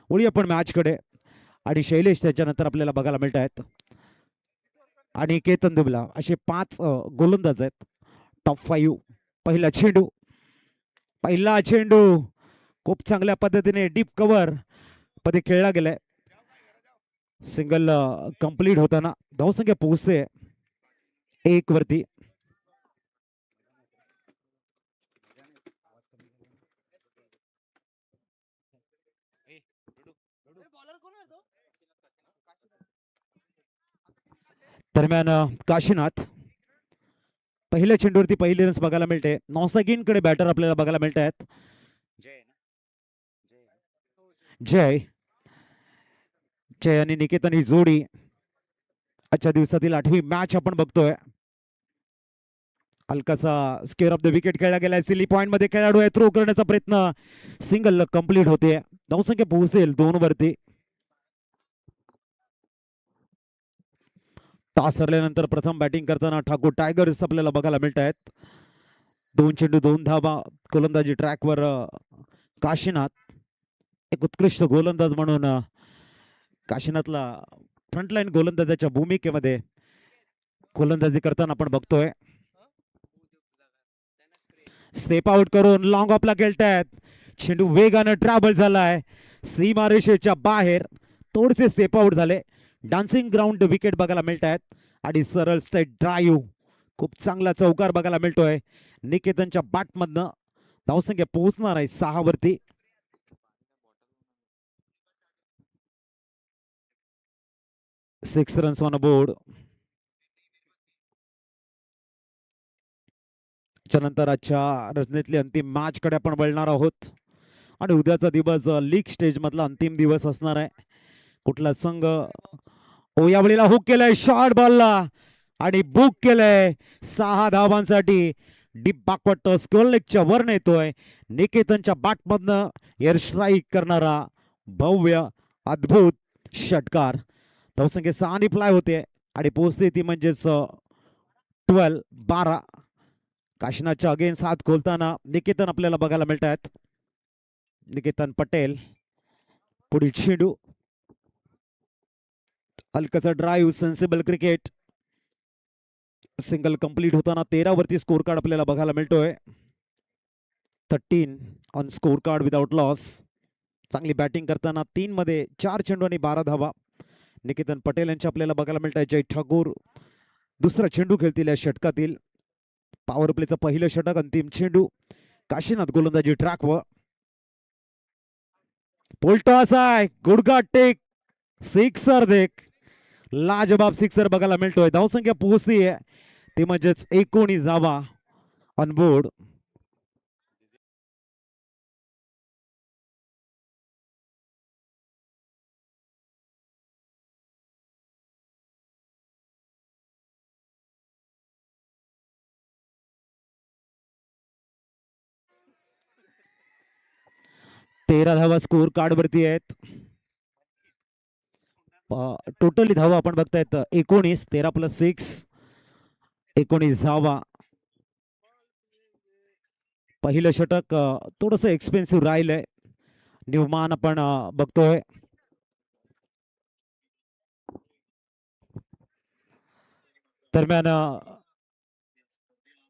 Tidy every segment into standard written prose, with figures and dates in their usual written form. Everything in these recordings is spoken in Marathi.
वळी आपण मॅच कडे आणि शैलेश त्याच्यानंतर आपल्याला बघायला मिळत आहेत आणि केतन दुबला असे 5 गोलंदाज आहेत टॉप 5. पहिला चेंडू खूप चांगल्या पद्धतीने डीप कव्हर मध्ये खेळला गेलाय. सिंगल कंप्लीट होताना धावसंख्या पोहोचते 1 वरती. दरम्यान काशीनाथ पहिल्या चेंडूवरती पहिली रन्स बघायला मिळते. नॉसागिन कडे बॅटर आपल्याला बघायला मिळत आहेत. जय जय आणि निकेतन ही जोडी आजच्या दिवसातील 8वी मॅच आपण बघतोय. हलकासा स्केअर ऑफ द विकेट खेळला गेलाय. सिली पॉइंट मध्ये खेळाडू आहे. थ्रो करण्याचा प्रयत्न सिंगल कंप्लीट होते. धावसंख्या पोहोचेल 2 वरती. टॉस हरल्यानंतर प्रथम बॅटिंग करताना ठाकूर टायगर्स आपल्याला बघायला मिळत आहेत. 2 चेंडू 2 धावा. गोलंदाजी ट्रॅकवर काशीनाथ एक उत्कृष्ट गोलंदाज म्हणून काशीनाथला फ्रंटलाईन गोलंदाजाच्या भूमिकेमध्ये गोलंदाजी करताना आपण बघतोय. स्टेप आउट करून लॉंग ऑफला खेळतायत. चेंडू वेगानं ट्रॅव्हल झालाय सीमारेषेच्या बाहेर. थोडेसे स्टेप आउट झाले. डान्सिंग ग्राउंड विकेट बघायला मिळत आहेत आणि सरळ स्ट्रेट ड्राईव्ह खूप चांगला चौकार बघायला मिळतोय. निकेतनच्या बॅटमधनं धावसंख्या पोहोचणार आहे 6 वरती. Six runs on board. त्यानंतर आजच्या रजनीतली अंतिम मॅच कडे आपण वळणार आहोत आणि उद्याचा दिवस लीग स्टेज मधला अंतिम दिवस असणार आहे. कुठला संघ या वेळेला हुक केलाय शॉर्ट बॉलला आणि बुक केलंय 6 धावांसाठी. डीप बॅकवर्ड स्क्वेअर लेगच्या वर नेतोय. निकेतनच्या बॅटमधनं एअर स्ट्राईक करणारा भव्य अद्भुत षटकार. धावसंख्या 6 फ्लाय होते आणि पोहोचते ती म्हणजेच 12. काशीनाथच्या अगेन्स्ट हात खोलताना निकेतन आपल्याला बघायला मिळत आहेत. निकेतन पटेल पुढील चेंडू हलकाचा drive sensible cricket. Single complete होताना 13 वरती स्कोर कार्ड आपल्याला बघायला मिळतोय. 13 on scorecard without loss. चांगली बॅटिंग करताना 3 मध्ये 4 चेंडू आणि 12 धावा निकेतन पटेल यांच्या आपल्याला बघायला मिळत आहे. जय ठाकूर दुसरा चेंडू खेळतील या षटकातील. पॉवर प्लेचं पहिलं षटक अंतिम चेंडू. काशीनाथ गोलंदाजी ट्रॅकवर. पोलटॉस आहे गुडघा टेक सिक्सर देख. लाजबाब सिक्सर बघायला मिळतोय. धावसंख्या पोहोचतीये ते म्हणजेच 19 धावा ऑन बोर्ड. तेरा धावा स्कोर कार्ड वरती आहेत. टोटली धावा आपण बघतायत 19. 13 + 6 19 धावा. पहिलं षटक थोडस एक्सपेन्सिव्ह राहिलंय. न्यूमान आपण बघतोय. दरम्यान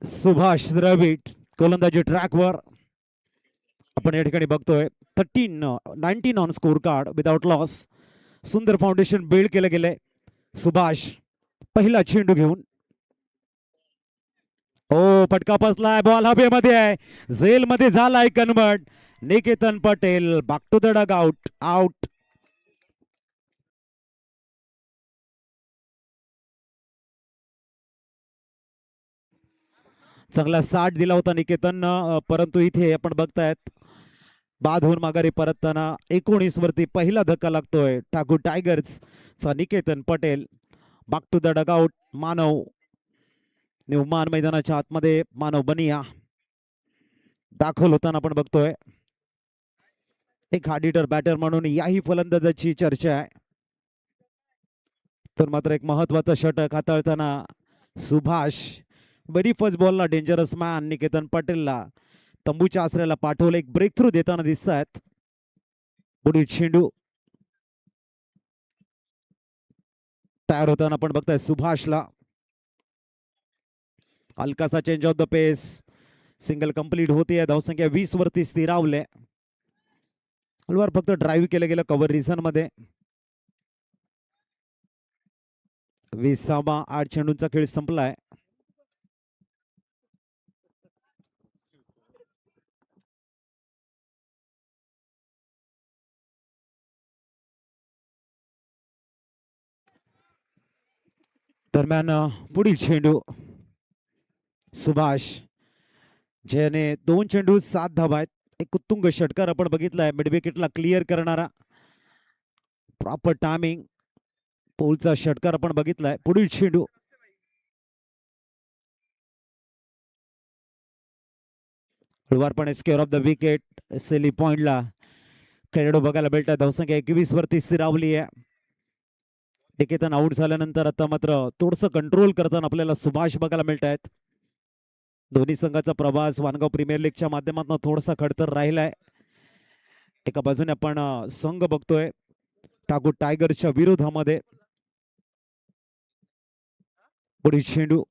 सुभाष द्रविड गोलंदाजी ट्रॅकवर आपण या ठिकाणी बघतोय. 19 on scorecard without loss. सुंदर फाउंडेशन बिल्ड केलं गेलंय. सुभाष पहिला चेंडू घेऊन फटका बसलाय. बॉल हवेमध्ये आहे. झेल मध्ये झालाय convert. Niketan Patel back to the dugout. Out. चांगला साठ दिला होता निकेतन परंतु इथे आपण बघतायत बाद होऊन माघारी परतताना 19 वरती पहिला धक्का लागतोय. ठाकूर टायगर्स चा Niketan Patel back to the dugout. Out Manav मैदानाच्या आतमध्ये मानव बनिया दाखल होताना आपण बघतोय. एक हार्ड हिटर बॅटर म्हणून याही फलंदाजाची चर्चा आहे. तर मात्र एक महत्वाचा षटक हाताळताना सुभाष बरी फर्स्ट बॉलला डेंजरस मॅन निकेतन पटेलला तंबूच्या आसऱ्याला पाठवलं. एक ब्रेक थ्रू देताना दिसत आहेत. पुढील चेंडू तयार होताना आपण बघताय सुभाषला हलकासा change of the pace. Single complete होतीये. धावसंख्या 20 वरती स्थिरावले. वर फक्त ड्राईव्ह केलं गेलं कव्हर रिझन मध्ये. 20 8 चेंडूंचा खेळ संपलाय. दरम्यान पुढील चेंडू सुभाष ज्याने 2 चेंडू 7 धावा आहेत. एक उत्तुंग षटकार आपण बघितलाय मिड विकेटला क्लिअर करणारा. प्रॉपर टायमिंग पोलचा षटकार आपण बघितलाय. पुढील चेंडू हळवारपणे स्क्वेअर ऑफ द विकेट. सेली पॉइंटला खेळाडू बघायला मिळतात. धावसंख्या 21 वरती स्थिरावली आहे. टिकेतन आउट झाल्यानंतर आता मात्र थोडस कंट्रोल करताना आपल्याला सुभाष बघायला मिळत आहेत. दोन्ही संघाचा प्रवास वानगाव प्रीमियर लीगच्या माध्यमातून थोडासा खडतर राहिलाय. एका बाजूने आपण संघ बघतोय ठाकूर टायगर्सच्या विरोधामध्ये. पुढील चेंडू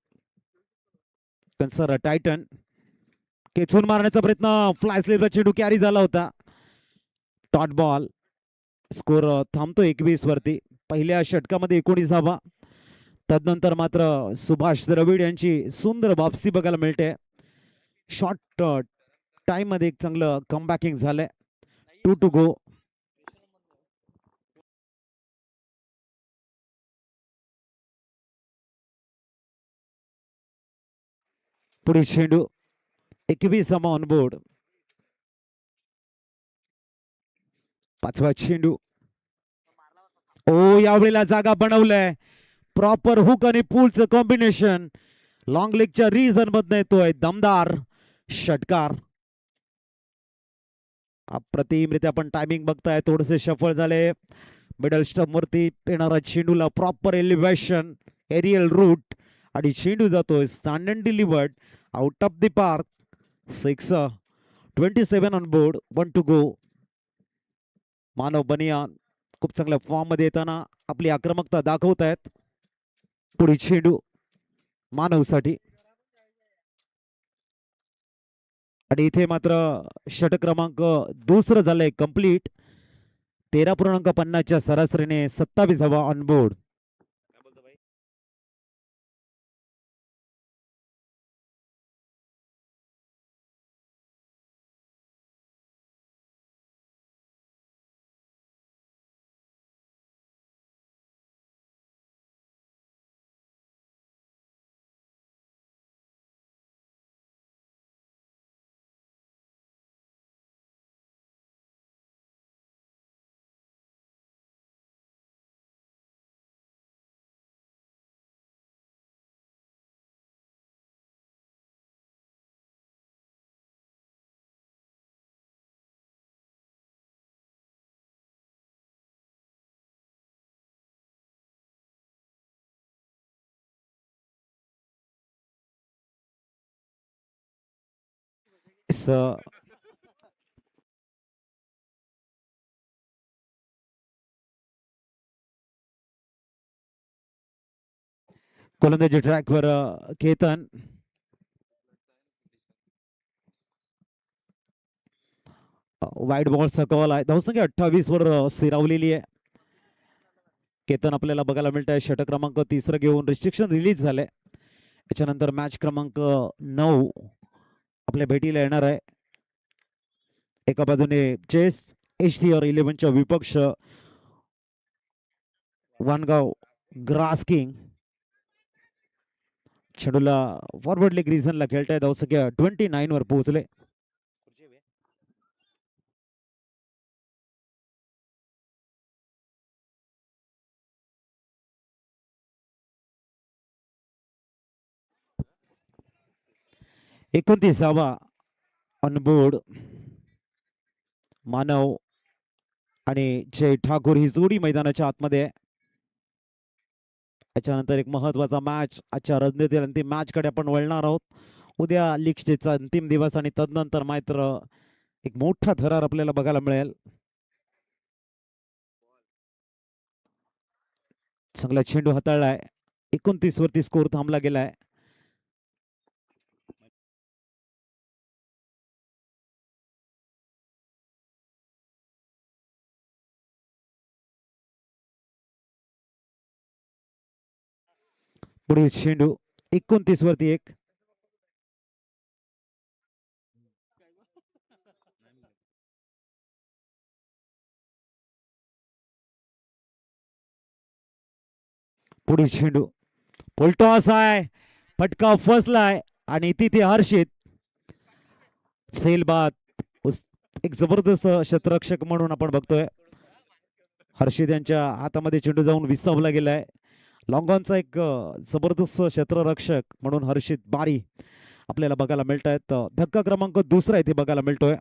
कन्सर टायटन खेचून मारण्याचा प्रयत्न. फ्लाय स्लिपचा चेंडू कॅरी झाला होता. Dot ball. स्कोर थांबतो 21 वरती. पहिल्या षटकामध्ये 19 धावा. तदनंतर मात्र सुभाष द्रविड यांची सुंदर वापसी बघायला मिळते. शॉर्ट टाइम मध्ये एक चांगलं कमबॅकिंग झालंय. 2 to go. पुढील चेंडू 21 ऑन बोर्ड. पाचवा चेंडू. ओ यावेळेला जागा बनवलंय. प्रॉपर हुक आणि पूलचं कॉम्बिनेशन लॉंग लेगच्या रिझन मधनं येतोय. दमदार षटकार. अप्रतिमरित्या आपण टायमिंग बघताय. थोडेसे सफळ झाले. मिडल स्टंप वरती येणारा चेंडूला प्रॉपर एलिव्हेशन एरियल रूट आणि चेंडू जातोय stand delivered out of the park. 6 27 on board. 1 to go. मानव बनियान खूप चांगल्या फॉर्म मध्ये येताना आपली आक्रमकता दाखवत आहेत. पुढील चेंडू मानवसाठी आणि इथे मात्र षटक क्रमांक दुसरं झालंय कंप्लीट. 13.50च्या सरासरीने 27 धावा ऑन बोर्ड. गोलंदाजी ट्रॅकवर केतन. वाईट बॉलचा कॉल आहे. धावसंख्या 28 वर स्थिरावलेली आहे. केतन आपल्याला बघायला मिळत आहे. षटक क्रमांक 3 घेऊन रिस्ट्रिक्शन रिलीज झाले. त्याच्यानंतर मॅच क्रमांक 9 आपल्या भेटीला येणार आहे. एका बाजूने चेस HTR 11च्या विपक्ष Vangaon grass king. चेंडूला forward leg रिझनला खेळताय. धावसंख्या 29 वर पोहोचले. एकोणतीस धावा ऑनबोर्ड. मानव आणि जय ठाकूर ही जोडी मैदानाच्या आतमध्ये आहे. त्याच्यानंतर एक महत्वाचा मॅच आजच्या रणनीतील अंतिम मॅच कडे आपण वळणार आहोत. उद्या लीग स्टेजचा अंतिम दिवस आणि तदनंतर मात्र एक मोठा थरार आपल्याला बघायला मिळेल. चांगला चेंडू हाताळलाय. 29 वरती स्कोर थांबला गेलाय. पुढील चेंडू 29 वरती 1. पुढील चेंडू फुलटॉस आहे. फटका फसलाय आणि तिथे हर्षित सेलबाद एक जबरदस्त क्षेत्ररक्षक म्हणून आपण बघतोय. हर्षित यांच्या हातामध्ये चेंडू जाऊन विसावला गेलाय. लॉंगॉनचा एक जबरदस्त क्षेत्ररक्षक म्हणून हर्षित बारी आपल्याला बघायला मिळत आहेत. धक्का क्रमांक 2 इथे बघायला मिळतोय.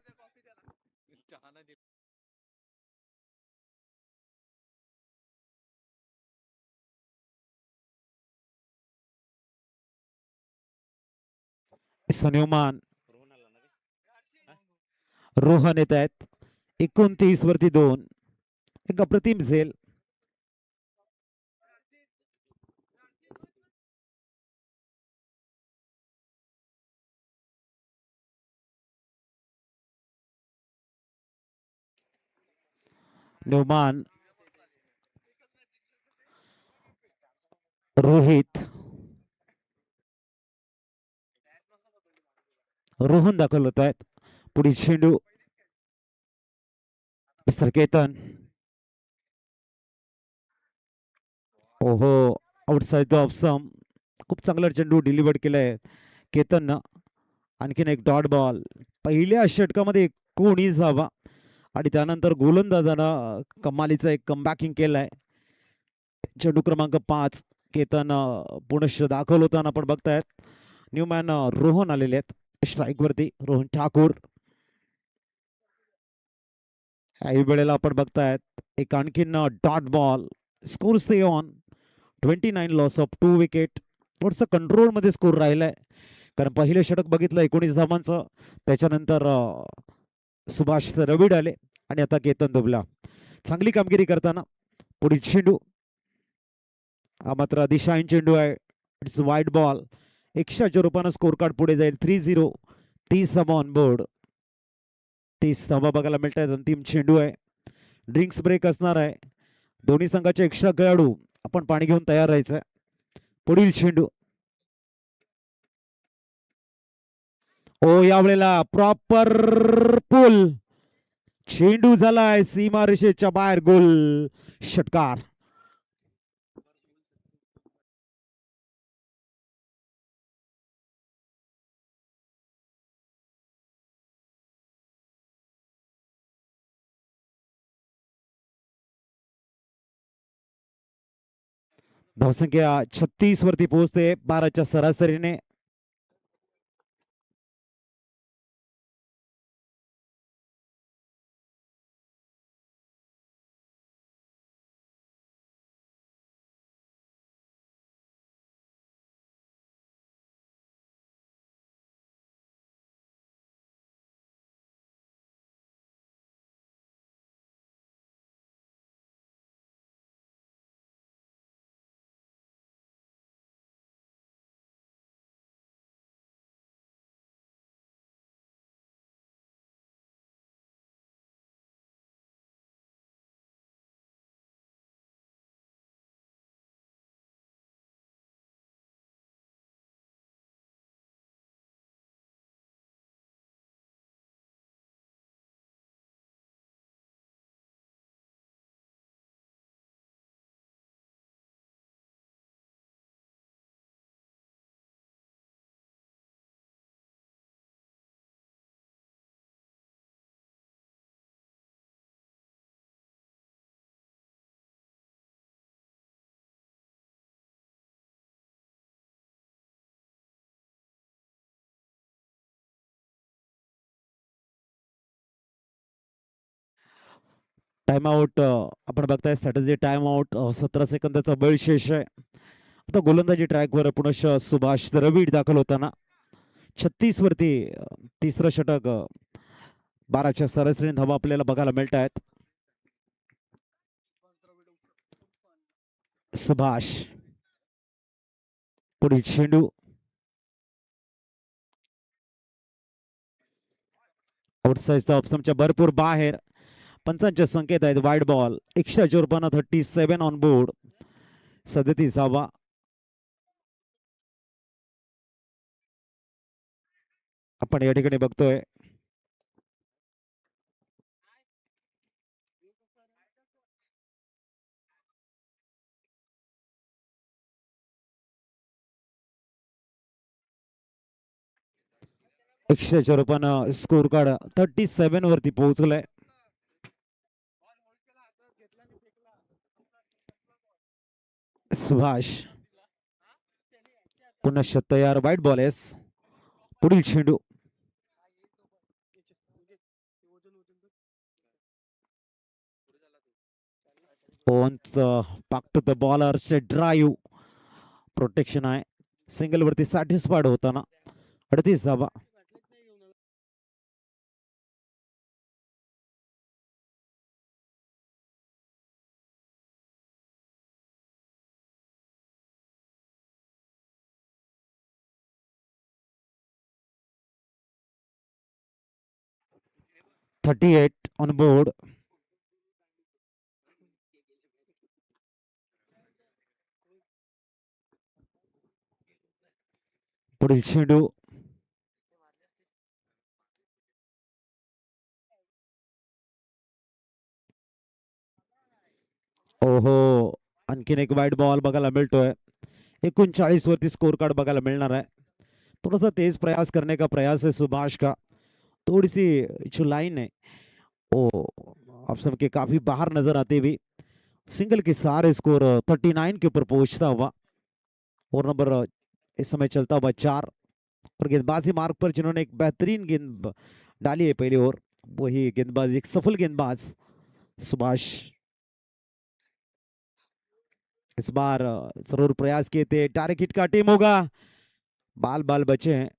सन्योमान रोहन येत आहेत. 29 वरती 2. एक अप्रतिम झेल. न्यूमान रोहित रोहन दाखल होत आहेत. पुढील चेंडू मिस्टर केतन. ओहो आउटसाइड ऑफ सम. खूप चांगला चेंडू डिलिव्हर केलाय केतननं. आणखीन एक डॉट बॉल. पहिल्या षटकामध्ये 19 धावा आणि त्यानंतर गोलंदाजानं कमालीचा एक कमबॅकिंग केलाय. चेंडू क्रमांक 5 केतन पुनश्च दाखल होताना आपण बघतायत. न्यूमॅन रोहन आलेले आहेत स्ट्राईक वरती. रोहन ठाकूर. काही वेळेला आपण बघतायत एक आणखीन dot ball. Score stay on 29 loss of 2 wicket. थोडस कंट्रोल मध्ये स्कोर राहिलाय कारण पहिले षटक बघितलं 19 धावांचं. त्याच्यानंतर सुभाष रविड आले आणि आता केतन दुबला. चांगली कामगिरी करताना पुढील चेंडू हा मात्र दिशाहीन चेंडू आहे. It's wide ball. एक्स्ट्राच्या रूपानं स्कोर कार्ड पुढे जाईल. 3-0. 30 धावा ऑन बोर्ड. 30 धावा बघायला मिळत आहेत. अंतिम चेंडू आहे. ड्रिंक्स ब्रेक असणार आहे. दोन्ही संघाचे एक्स्ट्रा खेळाडू आपण पाणी घेऊन तयार राहायचंय. पुढील चेंडू ओ यावेळेला प्रॉपर पुल. चेंडू झालाय सीमारेषेच्या बाहेर. गोल षटकार. धावसंख्या 36 वरती पोहोचते 12च्या सरासरीने. टाइम आउट आपण बघताय. Strategy time out. 17 सेकंदाचा वेळ शेष आहे. आता गोलंदाजी ट्रॅकवर पुनश्च सुभाष द्रविड दाखल होताना. 36 वरती तिसरं षटक. 12च्या सरासरी धावा आपल्याला बघायला मिळत आहेत. सुभाष पुढील चेंडू आउटसाइडचा ऑप्शनच्या भरपूर बाहेर. पंचांचे संकेत आहेत वाईड बॉल. 154 37 on board. 37 आपण या ठिकाणी बघतोय. एकशेच्या रूपानं स्कोर कार्ड 37 वरती पोहोचलाय. सुभाष पुनश्च तयार. वाईट बॉल एस. पुढील चेंडू पाक टू द बॉलरचे ड्राईव्ह प्रोटेक्शन आहे. सिंगल वरती सॅटिस्फाईड होताना 38 38 ऑन बोर्ड. पुढील चेंडू ओहो आणखीन एक वाईट बॉल बघायला मिळतोय. 39 वरती स्कोर कार्ड बघायला मिळणार आहे. थोड़ा सा तेज प्रयास करने का प्रयास है सुभाष का. थोड़ी सी जो लाइन है वो आप सबके काफी बाहर नजर आते हुए सिंगल के सारे स्कोर 39 के ऊपर पहुंचता हुआ. और नंबर इस समय चलता हुआ 4 और गेंदबाजी मार्ग पर जिन्होंने एक बेहतरीन गेंद डाली है पहली ओर वही गेंदबाज एक सफल गेंदबाज सुभाष. इस बार जरूर प्रयास किए थे. डायरेक्ट हिट का टीम होगा. बाल बाल बचे हैं.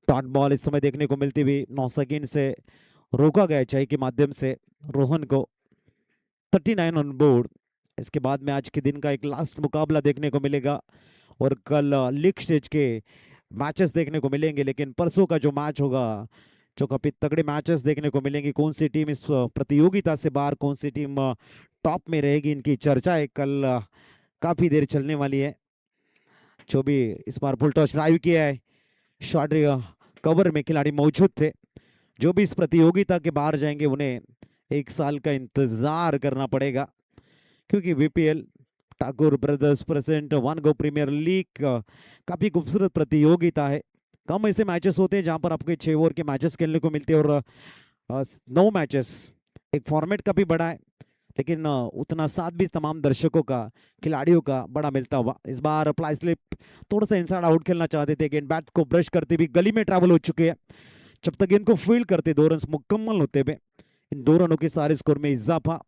डॉट बॉल इस समय देखने को मिलती हुई 9 सेकंड से रोका गया चाय के माध्यम से रोहन को. 39 ऑन बोर्ड. इसके बाद में आज के दिन का एक लास्ट मुकाबला देखने को मिलेगा और कल लीग स्टेज के मैचेस देखने को मिलेंगे. लेकिन परसों का जो मैच होगा जो काफी तगड़े मैचेस देखने को मिलेंगे. कौन सी टीम इस प्रतियोगिता से बाहर कौन सी टीम टॉप में रहेगी इनकी चर्चा है कल काफी देर चलने वाली है. जो भी इस बार फुल टॉस ड्राइव किया है शॉर्ट कवर में खिलाड़ी मौजूद थे. जो भी इस प्रतियोगिता के बाहर जाएंगे उन्हें 1 साल का इंतजार करना पड़ेगा क्योंकि BPL Thakur brothers present one go premier league काफी खूबसूरत प्रतियोगिता है. कम ऐसे मैचेस होते हैं जहां पर आपको 6 ओवर के मैचेस खेलने को मिलते हैं और 9 मैचेस. एक फॉर्मेट काफी बड़ा है लेकिन उतना साथ भी तमाम दर्शकों का खिलाड़ियों का बड़ा मिलता हुआ. इस बार प्लाई स्लिप थोड़ा सा इनसाइड आउट खेलना चाहते थे. गेंद बैट को ब्रश करते भी गली में ट्रैवल हो चुके हैं. जब तक इनको फील्ड करते 2 रन मुकम्मल होते हुए इन 2 रनों के सारे स्कोर में इजाफा.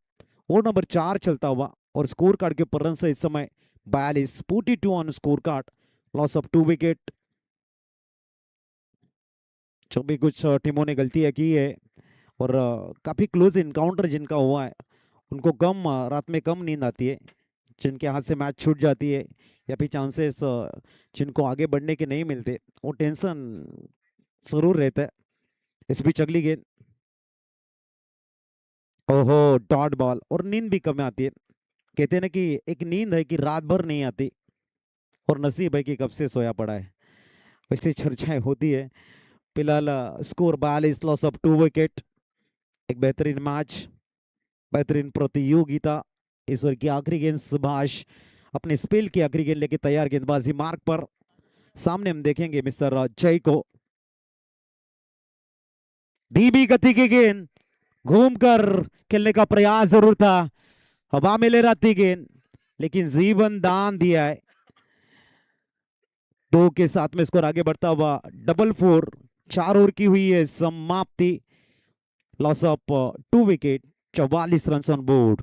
और नंबर 4 चलता हुआ और स्कोर कार्ड के ऊपर रन से इस समय 42. 42 on score card. Loss of 2 wicket. जो भी कुछ टीमों ने गलतियां की है और काफी क्लोज इनकाउंटर जिनका हुआ है उनको कम रात में कम नींद आती है. जिनके हाथ से मैच छूट जाती है या फिर चांसेस जिनको आगे बढ़ने के नहीं मिलते वो टेंशन जरूर रहता है. इस बीच अगली गेंद ओहो डॉट बॉल और नींद भी कम आती है. कहते हैं ना कि एक नींद है कि रात भर नहीं आती और नसीब है कि कब से सोया पड़ा है. वैसे चर्चाएं होती है. फिलहाल स्कोर 42. Loss of 2 wicket. एक बेहतरीन मैच बेहतरीन प्रतियोगिता. इस ओवर की आखिरी गेंद सुभाष अपने स्पेल की आखिरी गेंद लेके तैयार. गेंदबाजी मार्ग पर सामने हम देखेंगे मिस्टर जय को. धीमी गति की गेंद घूमकर खेलने का प्रयास जरूर था. हवा में ले रहा थी गेंद लेकिन जीवन दान दिया है. 2 के साथ में स्कोर आगे बढ़ता हुआ डबल 4. 4 ओवर की हुई है समाप्ति. Loss of 2 wicket. 44 run on board.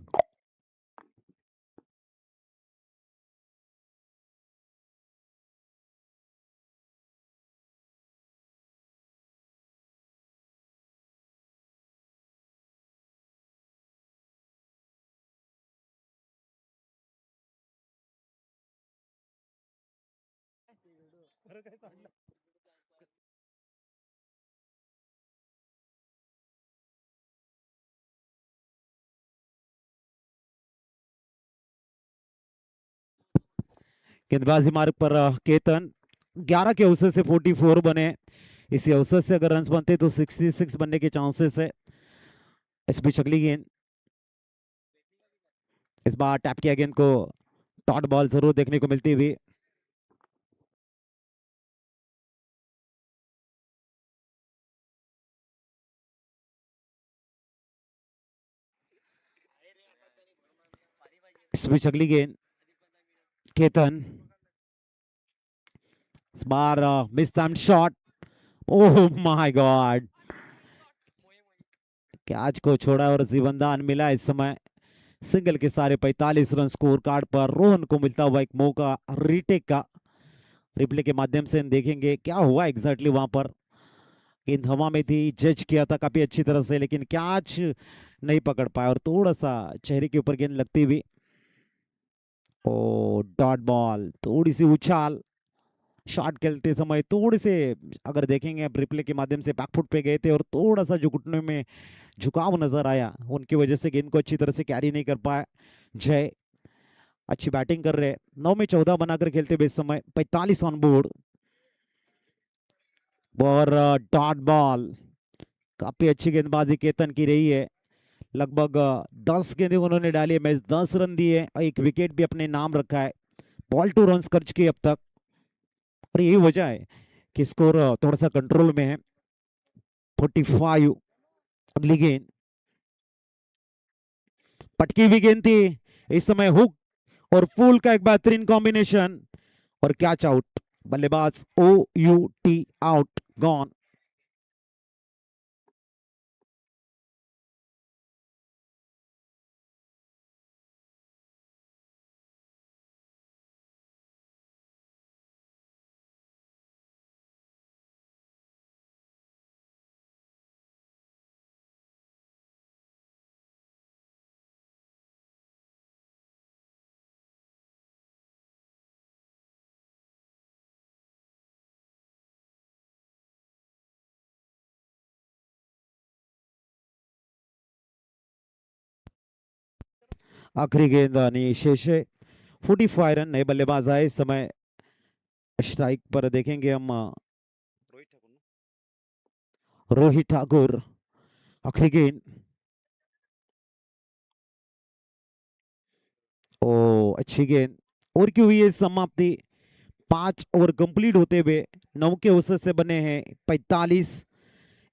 गेंदबाजी मार्ग पर केतन 11 के अवसर से 44 बने। इसी अवसर से अगर रन बनते तो 66 बनने के चांसेस है। इस बीच अगली गेंद, इस बार टैप किया गेंद को, डॉट बॉल जरूर देखने को मिलती हुई। इस बीच अगली गेंद, केतन इस बार mistime shot. Oh my God, catch को छोड़ा और जीवनदान मिला। इस समय सिंगल के सारे 45 रन स्कोर कार्ड पर रोहन को मिलता हुआ एक मौका रीटेक का। रिप्ले के माध्यम से हम देखेंगे क्या हुआ एग्जैक्टली वहां पर। गेंद हवा में थी, जज किया था काफी अच्छी तरह से, लेकिन कैच नहीं पकड़ पाया और थोड़ा सा चेहरे के ऊपर गेंद लगती हुई। ओ डॉट बॉल, थोड़ी सी उछाल, शॉट खेलते समय थोड़े से, अगर देखेंगे आप रिप्ले के माध्यम से, बैकफुट पे गए थे और थोड़ा सा जो घुटने में झुकाव नजर आया, उनकी वजह से गेंद को अच्छी तरह से कैरी नहीं कर पाया। जय अच्छी बैटिंग कर रहे, 9 में 14 बनाकर खेलते हुए इस समय 45 ऑन बोर्ड और डॉट बॉल। काफी अच्छी गेंदबाजी केतन की रही है। लगभग 10 गेंदें उन्होंने डाली है, मैच 10 रन दिए, एक विकेट भी अपने नाम रखा है। बॉल टू रन खर्च किए अब तक और यही वजह है कि स्कोर थोड़ा सा कंट्रोल में है। 45। अगली गेंद पटकी हुई गेंद थी, इस समय हुक और फूल का एक बेहतरीन कॉम्बिनेशन और कैच आउट। बल्लेबाज OUT आउट, गॉन। आखिरी गेंद आणि शेष है 45 रन, नए बल्लेबाज आए इस समय। स्ट्राइक पर देखेंगे हम रोहित ठाकुर। आखिरी गेंद, ओ अच्छी गेंद और क्यों हुई है समाप्ति। 5 ओवर कंप्लीट होते हुए 9 के अवसर से बने हैं 45।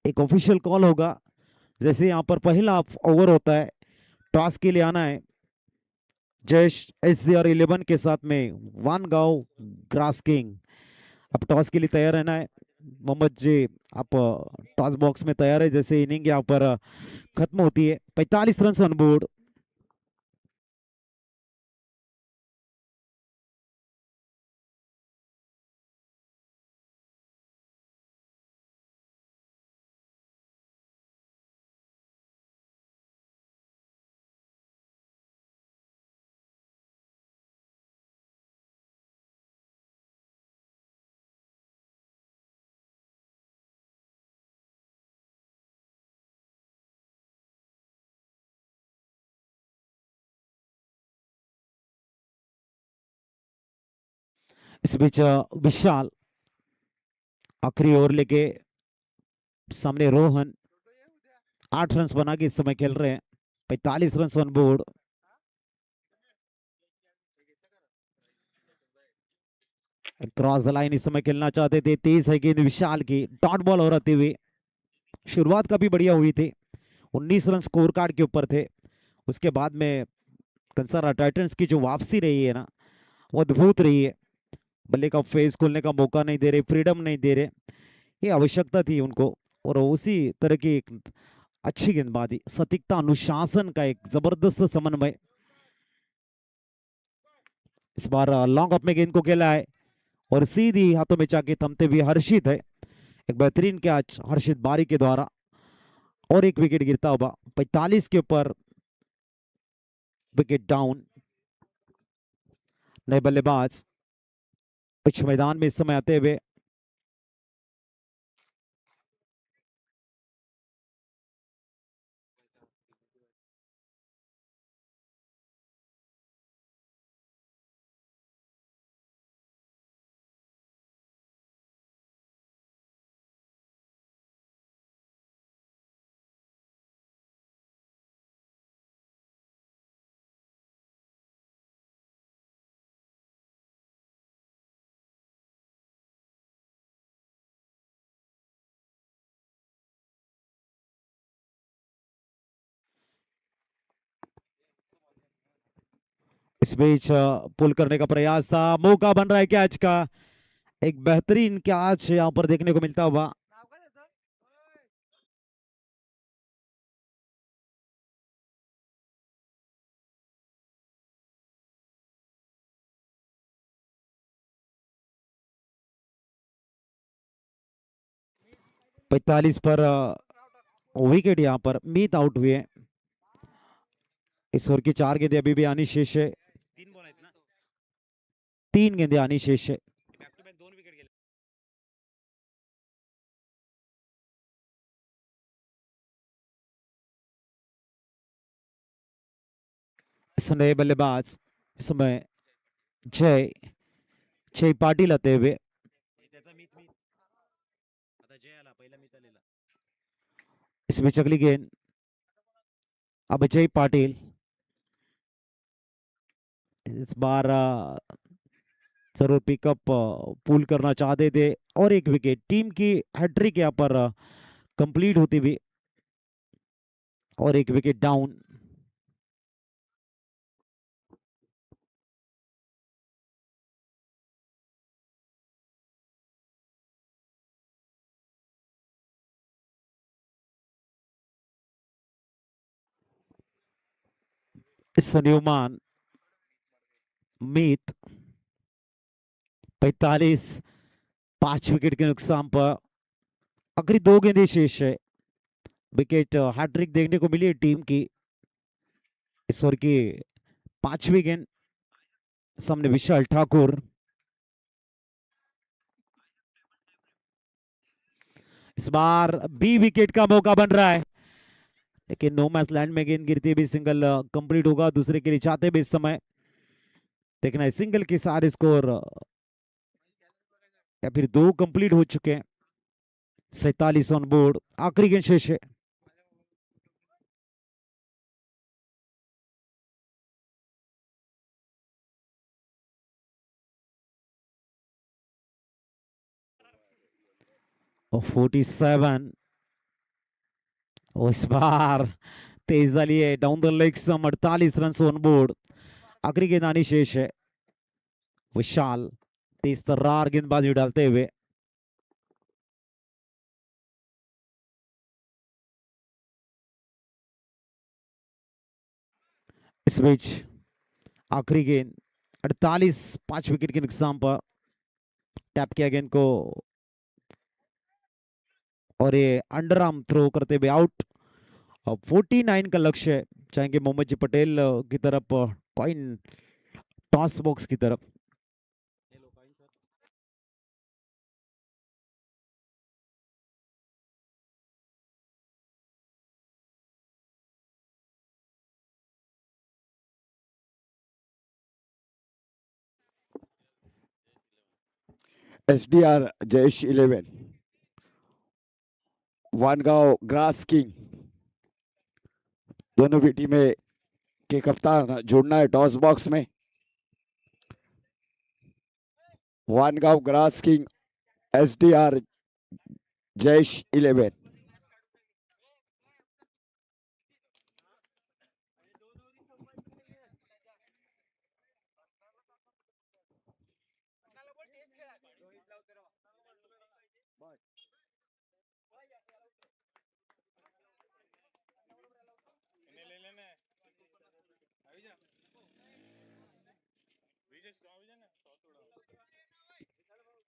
एक ऑफिशियल कॉल होगा, जैसे यहाँ पर पहला ओवर होता है, टॉस के लिए आना है। जयेश SDR11 के साथ में वन गांव ग्रास किंग। अब टॉस के लिए तैयार रहना है। मोहम्मद जी, आप टॉस बॉक्स में तैयार है, जैसे इनिंग यहाँ पर खत्म होती है। 45 रन ऑन बोर्ड। इस बीच विशाल आखिरी ओवर लेके सामने रोहन 8 रन बना के इस समय खेल रहे हैं। 45 run on board. Cross the line इस समय खेलना चाहते थे, तेज है गेंद विशाल की, डॉट बॉल हो रहती हुई। शुरुआत काफी बढ़िया हुई थी, 19 रन स्कोर कार्ड के ऊपर थे। उसके बाद में कंसारा टाइटंस की जो वापसी रही है ना, वो अद्भुत रही है। बल्ले का फेस खोलने का मौका नहीं दे रहे, फ्रीडम नहीं दे रहे, ये आवश्यकता थी उनको। और उसी तरह की एक अच्छी गेंदबाजी, सटीकता, अनुशासन का एक जबरदस्त समन्वय। इस बार लॉन्ग ऑफ में गेंद को खेला है और सीधी हाथों में जाके थमते हुए हर्षित है। एक बेहतरीन कैच हर्षित बारी के द्वारा और एक विकेट गिरता हुआ। 45 के ऊपर विकेट डाउन। नए बल्लेबाज पिच मैदान में इस समय आते हुए इस बीच पुल करने का प्रयास था, मौका बन रहा है कैच का। एक बेहतरीन कैच यहाँ पर देखने को मिलता हुआ। पैतालीस पर विकेट यहाँ पर मीत आउट हुए। इस ओवर की 4 गेंदें अभी भी आनी शेष है। 3 गेंदें आनी शेष है। इस नए बल्लेबाज इसमें जय जय पाटिल आते हुए। इस बीच अगली गेंद अब जय पाटिल। इस बार जरूर पिकअप पुल करना चाहते थे और एक विकेट, टीम की हैट्रिक यहाँ पर कंप्लीट होती हुई और एक विकेट डाउन। न्यूमान मीत 45, 5 विकेट के नुकसान पर आखिरी 2 गेंदें शेष है। विकेट हैट्रिक देखने को मिली है टीम की। इस ओवर की 5वीं गेंद, सामने विशाल ठाकुर। इस बार बी विकेट का मौका बन रहा है, लेकिन नो मैच लैंड में गेंद गिरती भी सिंगल कंप्लीट होगा। दूसरे के लिए चाहते भी इस समय देखना है सिंगल के साथ स्कोर या फिर 2 कंप्लीट हो चुके हैं। 47 ऑन बोर्ड, आखिरी गेंद शेष है। और 47 और इस बार तेज झाली है down the leg some 48 run on board. आखिरी गेंद आनी शेष है। विशाल तेज तर्रार गेंदबाजी डालते हुए इस बीच आखिरी गेंद 48, 5 विकेट के नुकसान पर टैप किया गेंद को और ये अंडर आर्म थ्रो करते हुए आउट। अब 49 का लक्ष्य है, चाहेंगे मोहम्मद जी पटेल की तरफ कॉइन टॉस बॉक्स की तरफ। SDR Jayesh 11, Vangaon grass king, दोनों भी टीमें के कप्तान जुड़ना है टॉस बॉक्स में। Vangaon grass king, SDR Jayesh 11।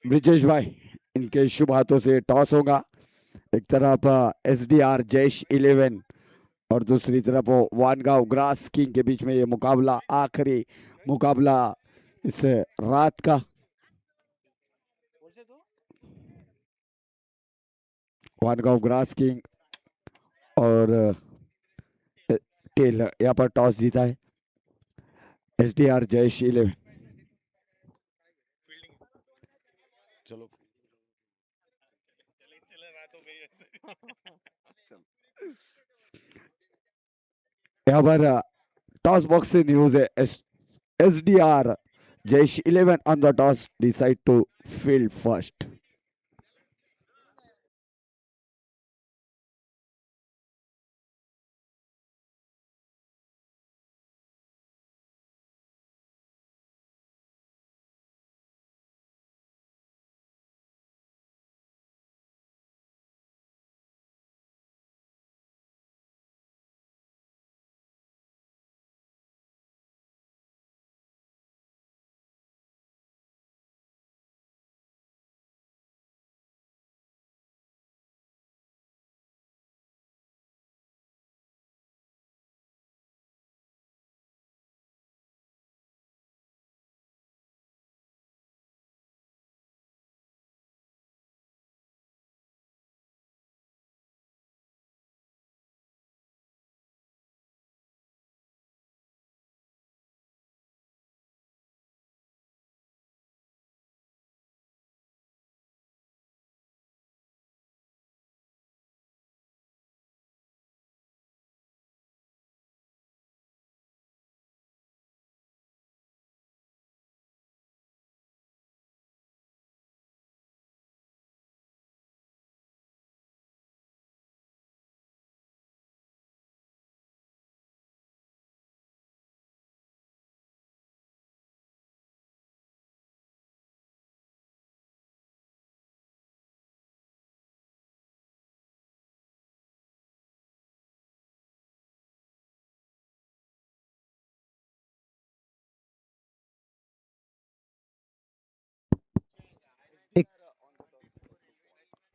Brijesh भाई, इनके शुभ हाथों से टॉस होगा। एक तरफ SDR जयेश 11 और दूसरी तरफ वानगांव ग्रास किंग के बीच में ये मुकाबला, आखिरी मुकाबला इस रात का। वानगांव ग्रास किंग और टेल यहाँ पर टॉस जीता है SDR जयेश 11। चलो यहाँ पर टॉस बॉक्स से न्यूज है SDR Jayesh 11 on the toss decide to field first.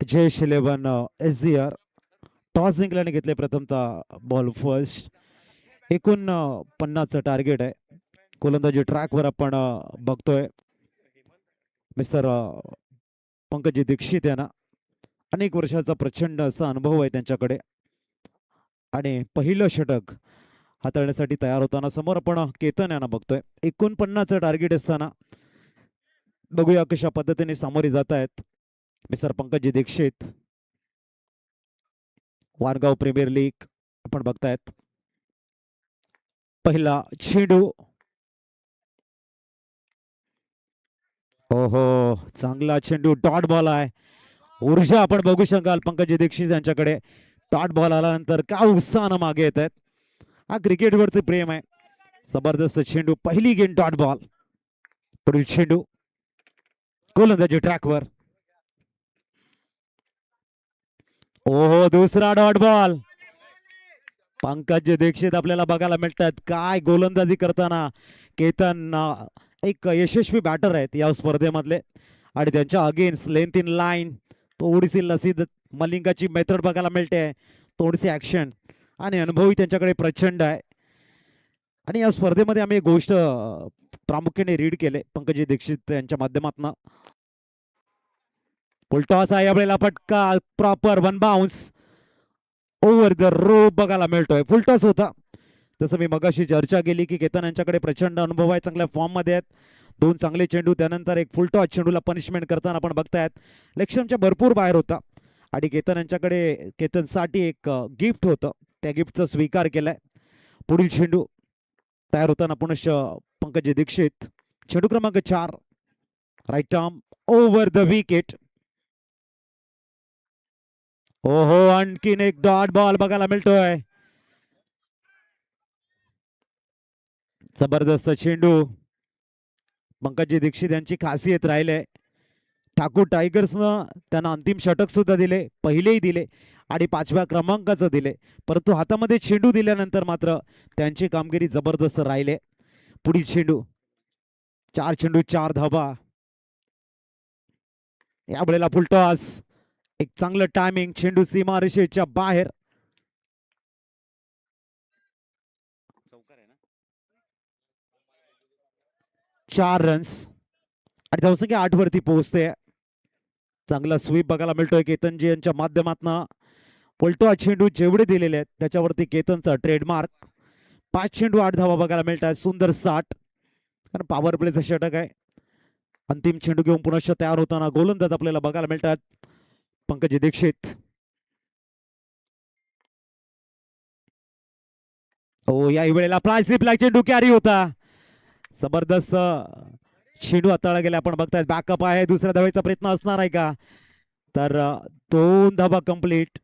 Jayesh 11 SDR toss जिंकल्याने घेतले प्रथमतः बॉल फर्स्ट. एकूण 50चं टार्गेट आहे. गोलंदाजी ट्रॅकवर आपण बघतोय मिस्टर पंकजी दीक्षित यांना अनेक वर्षाचा प्रचंड असा अनुभव आहे त्यांच्याकडे आणि पहिलं षटक हाताळण्यासाठी तयार होताना समोर आपण केतन यांना बघतोय. 49चं टार्गेट असताना बघूया कशा पद्धतीने सामोरे जात आहेत मिस्टर पंकजी दीक्षित. वारगाव प्रीमियर लीग आपण बघतायत. पहिला चेंडू ओहो चांगला चेंडू डॉट बॉल आहे. ऊर्जा आपण बघू शकाल पंकजी दीक्षित यांच्याकडे. डॉट बॉल आल्यानंतर का उत्साहानं मागे येत आहेत. हा क्रिकेटवरचे प्रेम आहे. जबरदस्त चेंडू पहिली गेंद डॉट बॉल. पुढील चेंडू गोलंदाजी ट्रॅकवर. ओहो दुसरा डॉट बॉल. पंकज दीक्षित आपल्याला बघायला मिळतात काय गोलंदाजी करताना. केतन एक यशस्वी बॅटर आहेत या स्पर्धेमधले आणि त्यांच्या अगेन्स्ट लेंथ इन लाईन थोडीशी लसीद मलिंगाची मेथड बघायला मिळते. थोडीशी ऍक्शन आणि अनुभवही त्यांच्याकडे प्रचंड आहे. आणि या स्पर्धेमध्ये आम्ही एक गोष्ट प्रामुख्याने रीड केले पंकजी दीक्षित यांच्या माध्यमातून. फुलटॉस आहे यावेळेला फटका proper one bounce over the row बघायला मिळतोय. फुलटॉस होता. तसं मी मगाशी चर्चा केली की केतन यांच्याकडे प्रचंड अनुभव आहे. चांगल्या फॉर्म मध्ये आहेत. 2 चांगले चेंडू त्यानंतर एक फुलटॉस चेंडूला पनिशमेंट करताना आपण बघतायत. लक्ष्यमच्या भरपूर बाहेर होता आणि केतन यांच्याकडे केतनसाठी एक गिफ्ट होतं. त्या गिफ्टचा स्वीकार केलाय. पुढील चेंडू तयार होताना पुनश्च पंकज दीक्षित. चेंडू क्रमांक 4 right arm over the wicket. ओहो आणखीन एक डॉट बॉल बघायला मिळतोय. जबरदस्त चेंडू. पंकजी दीक्षित यांची खासियत राहिले. ठाकूर टायगर्सनं त्यांना अंतिम षटक सुद्धा दिले. पहिलेही दिले आणि 5व्या क्रमांकाचं दिले. परंतु हातामध्ये चेंडू दिल्यानंतर मात्र त्यांची कामगिरी जबरदस्त राहिले. पुढील चेंडू 4 चेंडू 4 धावा. यावेळेला फुलटॉस. एक चांगलं टायमिंग. चेंडू सीमारेषेच्या बाहेर. 4 रन्स आणि धावसंख्या 8 वरती पोहोचते. चांगला स्वीप बघायला मिळतोय केतनजी यांच्या माध्यमातून. पलटो चेंडू जेवढे दिलेले आहेत त्याच्यावरती केतनचा ट्रेडमार्क. 5 चेंडू 8 धावा बघायला मिळतात. सुंदर 60 कारण पॉवर प्लेचं षटक आहे. अंतिम चेंडू घेऊन पुनश्च तयार होताना गोलंदाज आपल्याला बघायला मिळतात पंकज दीक्षित. हो याही वेळेला फ्लाय स्लिपला चेंडू कॅरी होता. जबरदस्त चेंडू हाताळला गेला. आपण बघताय बॅकअप आहे. दुसऱ्या धावेचा प्रयत्न असणार आहे का? तर 2 धावा कंप्लीट.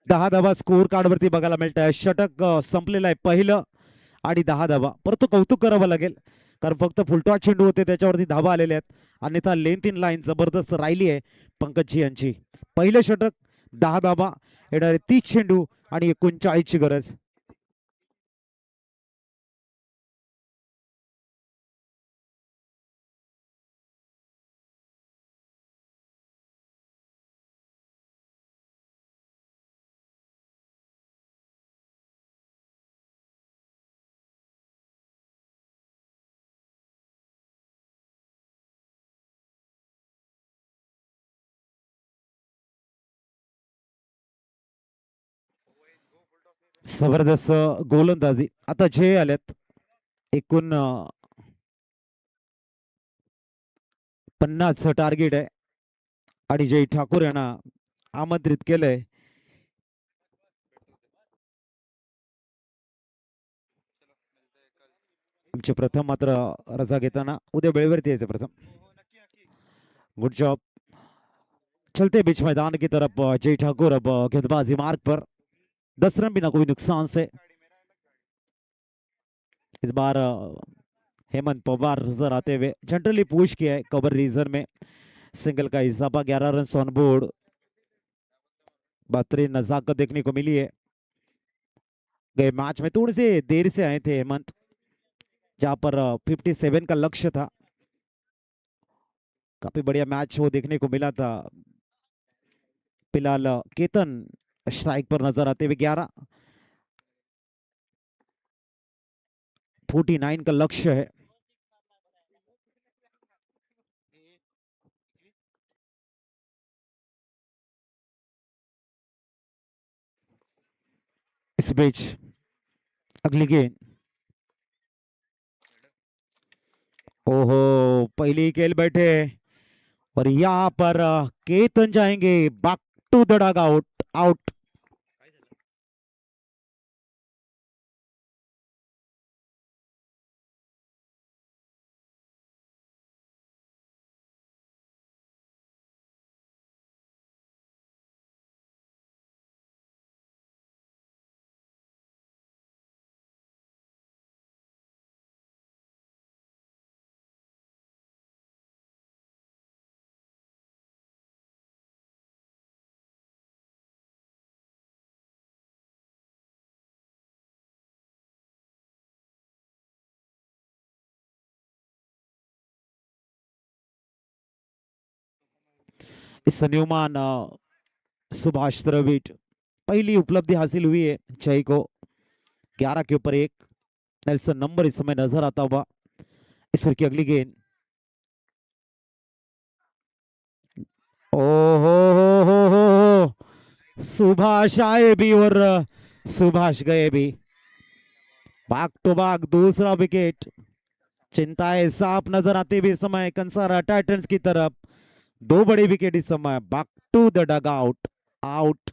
10 धावा स्कोर कार्ड वरती बघायला मिळत आहे. षटक संपलेलं आहे पहिलं आणि 10 धावा. परंतु कौतुक करावं लागेल कारण फक्त फुलटॉस चेंडू होते त्याच्यावरती धावा आलेल्या आहेत. अन्यथा लेंथ इन लाईन जबरदस्त राहिली आहे पंकजजी यांची. पहिलं षटक 10 धावा, येणारे 30 चेंडू आणि 39 ची गरज. जबरदस्त गोलंदाजी. आता जे आल्यात एकूण 50 टार्गेट आहे आणि जय ठाकूर यांना आमंत्रित केलंय. आमचे प्रथम मात्र रजा घेताना उद्या वेळेवरती यायचं प्रथम. Good job. चलते बीच मैदान की तरफ जय ठाकुर अब गेंदबाजी मार्ग पर 10 रन बिना कोई नुकसान से. इस बार हेमंत पवार नजर आते हुए. जनरली पुश किया है कवर रीजन में. सिंगल का इजाफा 11 रन ऑन बोर्ड. बेहतरीन नजाकत देखने को मिली है. गए मैच में थोड़े से देर से आए थे हेमंत, जहां पर 57 का लक्ष्य था. काफी बढ़िया मैच वो देखने को मिला था. फिलहाल केतन स्ट्राइक पर नजर आते हुए. 49 का लक्ष्य है. इस बीच अगली गेंद. ओहो पहली खेल बैठे और यहाँ पर केतन जाएंगे back to the dugout. Out. Out Newman Subhash Dravid पहली उपलब्धि हासिल हुई है जय को. 11 के ऊपर 1 नेल्सन नंबर इस समय नजर आता हुआ. इस ओवर की अगली गेंद. ओहो हो सुभाष आए भी और सुभाष गए भी. बैक टू बैक दूसरा विकेट. चिंताएं साफ नजर आते हुए इस समय कंसारा टाइटंस की तरफ. 2 बड़े विकेट इस समय. Back to the dugout. Out.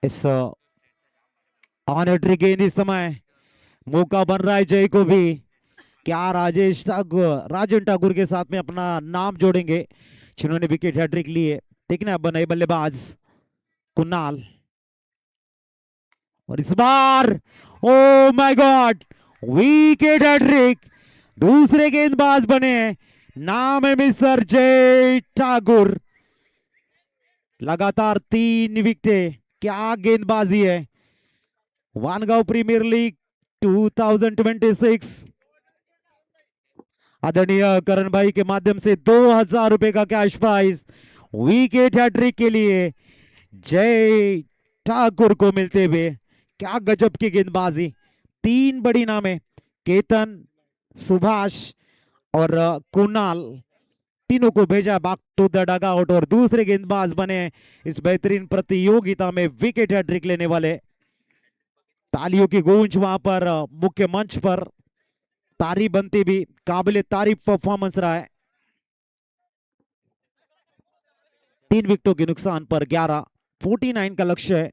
Out ऑनर गेंद इस समय मौका बन रहा है जय को भी. क्या राजेश ठाकुर राजन ठाकुर के साथ में अपना नाम जोड़ेंगे जिन्होंने विकेट हैट्रिक ली है. देखना अब नए बल्लेबाज कुणाल. और इस बार oh my God, wicket hat trick, दूसरे गेंदबाज बने। नाम है मिस्टर जय ठाकुर। लगातार 3 विकेटें, क्या गेंदबाजी है। वानगांव प्रीमियर लीग 2026 आदरणीय करण भाई के माध्यम से 2000 रुपए का कैश प्राइज विकेट हैट्रिक के लिए जय ठाकुर को मिलते हुए। क्या गजब की गेंदबाजी। 3 बड़ी नामे केतन, सुभाष और कुणाल, तीनों को भेजा बैक टू द डगआउट और दूसरे गेंदबाज बने इस बेहतरीन प्रतियोगिता में विकेट हैट्रिक लेने वाले। तालियों की गूंज वहां पर मुख्य मंच पर तारीफ बनती भी, काबिले तारीफ परफॉर्मेंस रहा है। 3 विकेटों के नुकसान पर 49 का लक्ष्य है।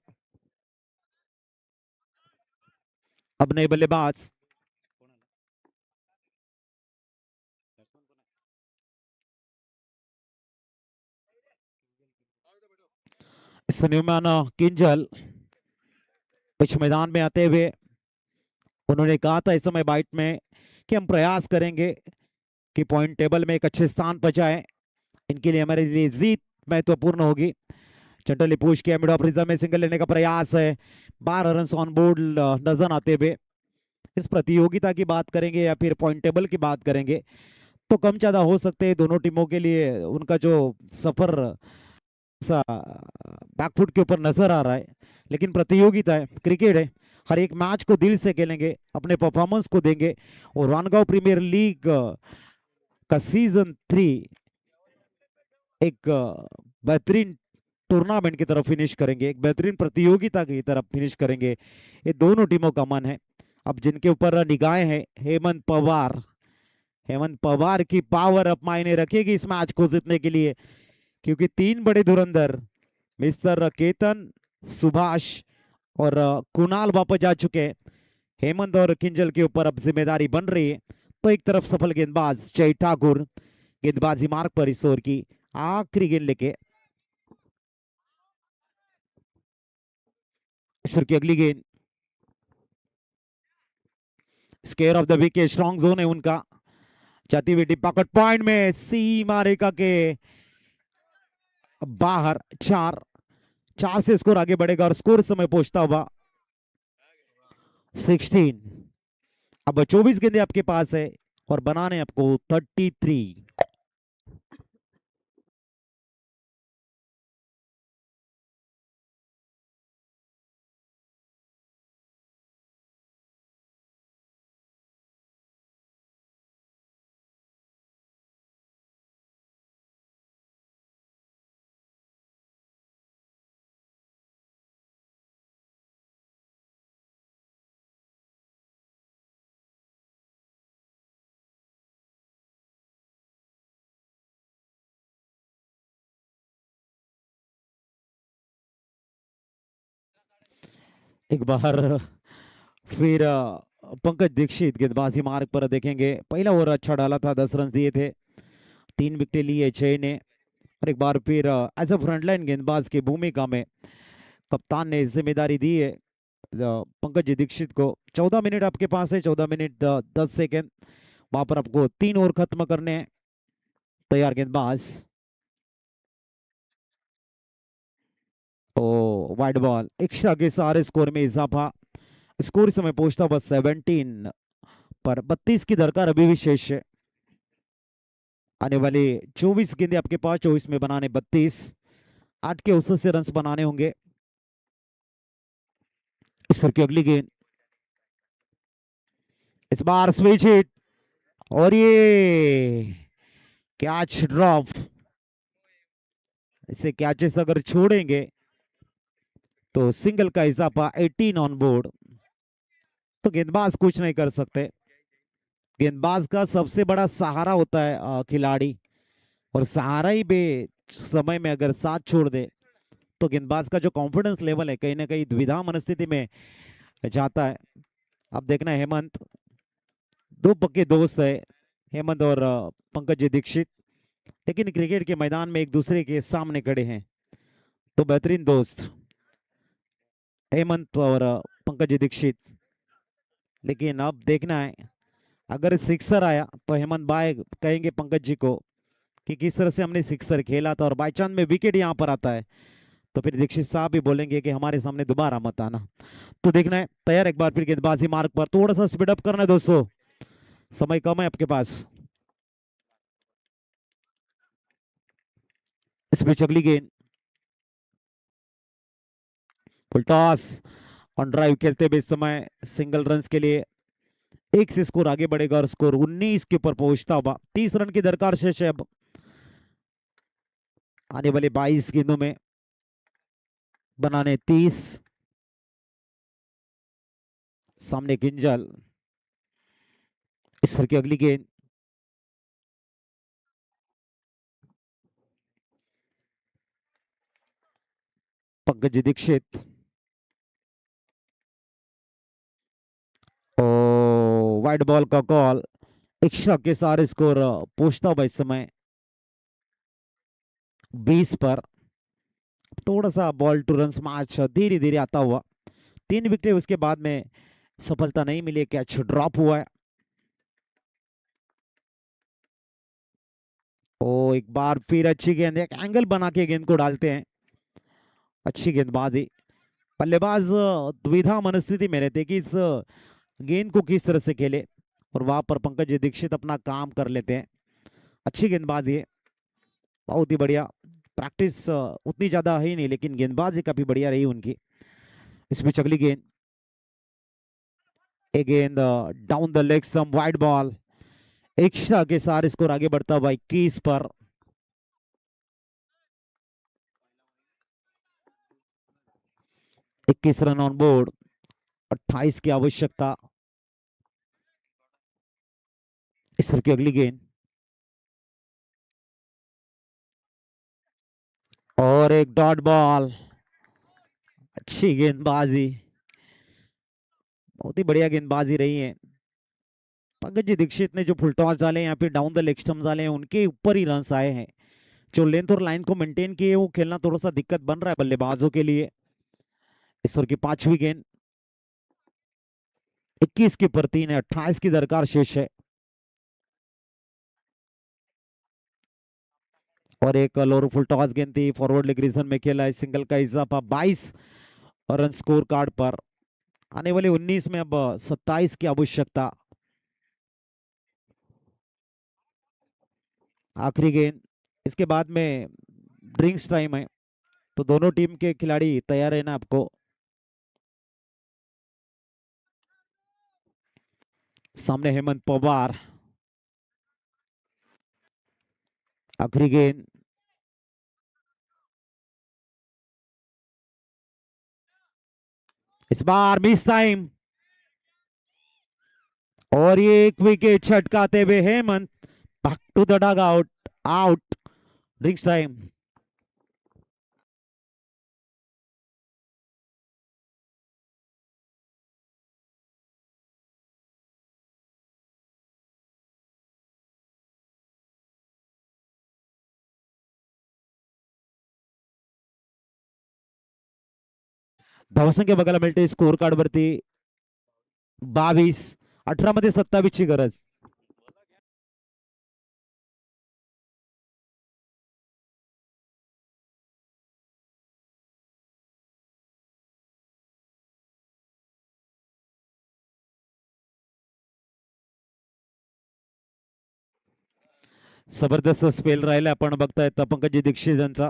अब नए बल्लेबाज सन्युमान किंजल पिच मैदान में आते हुए उन्होंने कहा था इस समय बाइट में कि हम प्रयास करेंगे कि पॉइंट टेबल में एक अच्छे स्थान पर जाए। इनके लिए हमारे लिए जीत महत्वपूर्ण होगी। चंटली पूछ के मिड ऑफ रिजर्व में सिंगल लेने का प्रयास है। 12 रन ऑन बोर्ड नजर आते हुए। इस प्रतियोगिता की बात करेंगे या फिर पॉइंट टेबल की बात करेंगे तो कम ज्यादा हो सकते हैं दोनों टीमों के लिए। उनका जो सफर बैकफुट के ऊपर नजर आ रहा है, लेकिन प्रतियोगिता है, क्रिकेट है। हर एक मैच को दिल से खेलेंगे, अपने परफॉर्मेंस को देंगे और वानगांव प्रीमियर लीग का सीजन 3 एक बेहतरीन टूर्नामेंट की तरफ फिनिश करेंगे, एक बेहतरीन प्रतियोगिता की तरफ फिनिश करेंगे। ये दोनों टीमों का मन है। अब जिनके ऊपर निगाहें हैं, हेमंत पवार की पावर अब मायने रखेगी इस मैच को जीतने के लिए, क्योंकि 3 बड़े धुरंधर मिस्टर केतन, सुभाष और कुणाल वापस जा चुके हैं। हेमंत और किंजल के ऊपर अब जिम्मेदारी बन रही है। तो एक तरफ सफल गेंदबाज जय ठाकुर गेंदबाजी मार्ग पर इस ओवर की आखिरी गेंद लेके सर की अगली गेंद square of the wicket, strong Joan है उनका। जाती हुई डिब्बा कट पॉइंट में सीमा रेखा के बाहर। 4 से स्कोर आगे बढ़ेगा और स्कोर समय पहुंचता हुआ 16। अब 24 गेंदे आपके पास है और बनाने आपको 33। एक बार फिर पंकज दीक्षित गेंदबाजी मार्ग पर देखेंगे। पहला ओवर अच्छा डाला था, 10 रन दिए थे, 3 विकेट लिए जय ने। और एक बार फिर एज अ फ्रंटलाइन गेंदबाज की भूमिका में कप्तान ने जिम्मेदारी दी है पंकज दीक्षित को। 14 मिनट आपके पास है, 14 मिनट 10 सेकेंड। वहां पर आपको 3 ओवर खत्म करने हैं। तैयार गेंदबाज, ओ वाइड बॉल, एक्स्ट्रा के सारे स्कोर में इजाफा। स्कोर समय पहुंचता बस 17 पर 32 की दरकार अभी भी शेष है। आने वाले 24 गेंदे आपके पास, 24 में बनाने 32, 8 के 69 रन बनाने होंगे। इस पर की अगली गेंद, इस बार स्विच हिट और ये कैच ड्रॉप। इसे कैचेस अगर छोड़ेंगे तो सिंगल का इजाफा 18 ऑन बोर्ड। तो गेंदबाज कुछ नहीं कर सकते। गेंदबाज का सबसे बड़ा सहारा होता है खिलाड़ी, और सहारा ही बे समय में अगर साथ छोड़ दे तो गेंदबाज का जो कॉन्फिडेंस लेवल है कहीं ना कहीं द्विधा मनस्थिति में जाता है। अब देखना है हेमंत, 2 पक्के दोस्त है हेमंत और पंकज दीक्षित, लेकिन क्रिकेट के मैदान में एक दूसरे के सामने खड़े हैं। तो बेहतरीन दोस्त हेमंत और पंकज दीक्षित लेकिन अब देखना है, अगर सिक्सर आया तो हेमंत भाई कहेंगे पंकज जी को कि किस तरह से हमने सिक्सर खेला था, और बाई चांस में विकेट यहाँ पर आता है तो फिर दीक्षित साहब भी बोलेंगे कि हमारे सामने दोबारा मत आना। तो देखना है, तैयार एक बार फिर गेंदबाजी मार्ग पर, थोड़ा सा स्पीड अप करना है दोस्तों, समय कम है आपके पास। इस बीच अगली गेंद, फुल टॉस ऑन ड्राइव खेलते हुए इस समय सिंगल रन के लिए एक से स्कोर आगे बढ़ेगा और स्कोर 19 के ऊपर पहुंचता हुआ 30 रन की दरकार शेष है अब आने वाले 22 गेंदों में बनाने 30। सामने गिंजल, इस की अगली गेंद, पंकज दीक्षित, ओ वाइड बॉल का कॉल, एक्स्ट्रा के सारे स्कोर पहुंचता हुआ इस समय 20 पर। थोड़ा सा बॉल टू रन मैच धीरे धीरे आता हुआ, 3 विकेट उसके बाद में सफलता नहीं मिली, कैच ड्रॉप हुआ है। ओ एक बार फिर अच्छी गेंद, एक एंगल बना के गेंद को डालते हैं, अच्छी गेंदबाजी। बल्लेबाज द्विधा मनस्थिति में रहते कि इस गेंद को किस तरह से खेले, और वहां पर पंकज दीक्षित अपना काम कर लेते हैं। अच्छी गेंदबाजी है, बहुत ही बढ़िया। प्रैक्टिस उतनी ज्यादा है नहीं, लेकिन गेंदबाजी काफी बढ़िया रही उनकी। इस बीच अगली गेंद, एक गेंद down the leg some wide ball, extra के साथ स्कोर आगे बढ़ता हुआ 21 पर। इक्कीस रन ऑन बोर्ड, 28 की आवश्यकता। इस की अगली गेंद, और एक डॉट बॉल, अच्छी गेंदबाजी, बहुत ही बढ़िया गेंदबाजी रही है। पंकज जी दीक्षित ने जो फुल टॉस डाले यहाँ पे डाउन द लेग स्टंप डाले हैं, उनके ऊपर ही रन आए हैं। जो लेंथ और लाइन को मेंटेन किए वो खेलना थोड़ा सा दिक्कत बन रहा है बल्लेबाजों के लिए। इस ओवर की 5वीं गेंद, 21 की पर 3 है, 28 की दरकार शेष है। और एक लोअर फुल टॉस गेंद थी, फॉरवर्ड लेग रीजन में खेला है, सिंगल का इजाफा 22 रन स्कोर कार्ड पर। आने वाले 19 में अब 27 की आवश्यकता। आखिरी गेंद, इसके बाद में ड्रिंक्स टाइम है, तो दोनों टीम के खिलाड़ी तैयार है ना आपको। सामने हेमंत पवार, आखिरी गेंद, इस बार मिस टाइम, और ये एक विकेट छटकाते हुए Hemant back to the dugout, out, drinks time. धावसंख्या बघायला मिळते स्कोर कार्ड वरती 22, 18 मध्ये 27 ची गरज। जबरदस्त स्पेल राहिला आपण बघतायत पंकज दीक्षित यांचा।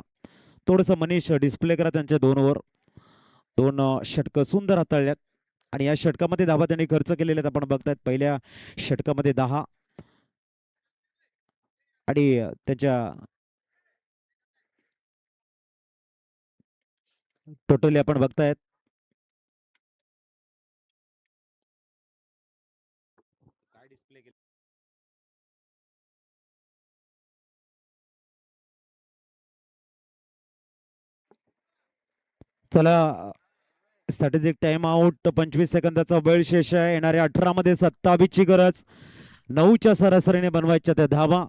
थोडस मनीष डिस्प्ले करा त्यांच्या 2 ओव्हर, 2 षटक सुंदर हाताळल्यात, आणि या षटकामध्ये धावा त्यांनी खर्च केलेले आपण बघतायत। पहिल्या षटकामध्ये 10, आणि त्याच्या टोटली आपण बघतायत काय डिस्प्ले केलं। चला, स्ट्रॅटेजिक टाइम आउट, 25 सेकंदाचा वेळ शेष आहे। येणाऱ्या 18 मध्ये 27 ची गरज, 9च्या सरासरीने बनवायच्या त्या धावा।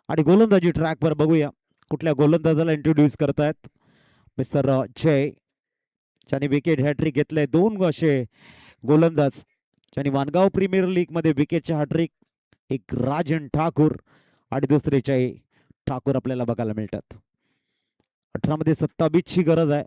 आणि गोलंदाजी ट्रॅक वर बघूया कुठल्या गोलंदाजाला इंट्रोड्यूस करतायत। मिस्टर जय, ज्याने विकेट हॅट्रिक घेतलंय, 2 असे गोलंदाज ज्यांनी वानगाव प्रीमियर लीग मध्ये विकेटच्या हॅट्रिक, एक राजन ठाकूर आणि दुसरे जय ठाकूर आपल्याला बघायला मिळतात. 18 मध्ये 27 ची गरज आहे.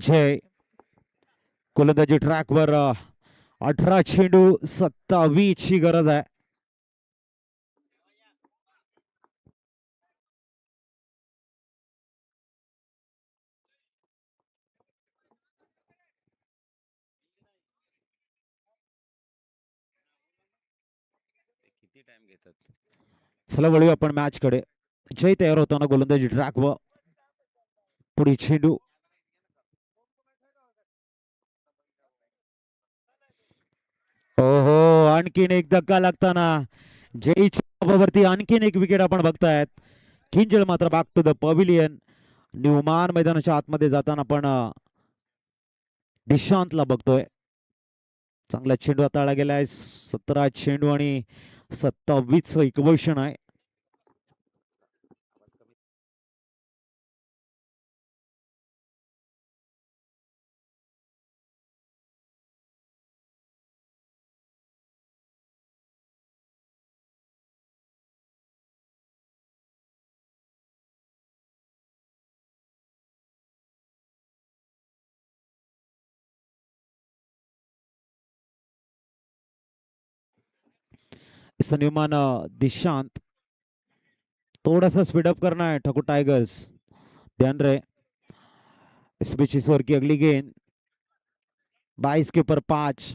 जय गोलंदाजी ट्रॅकवर 18 चेंडू 27 ची गरज आहे. चला वळूया आपण मॅच कडे. जय तयार होताना गोलंदाजी ट्रॅकवर. पुढे चेंडू ओहो, आणखीन एक धक्का लागताना जयच्या वरती आणखीन एक विकेट आपण बघतायत. किंजल मात्र back to the pavilion. Newman मैदानाच्या आतमध्ये जाताना आपण दिशांतला बघतोय. चांगला चेंडू हाताळला गेलाय. 17 चेंडू आणि 27 इक्वेशन आहे. न्यूमान दिशांत थोड़ा सा स्पीडअप करना है ठाकुर टाइगर्स, ध्यान रहे. इस बीच इस ओवर की अगली गेंद 22 के ऊपर 5.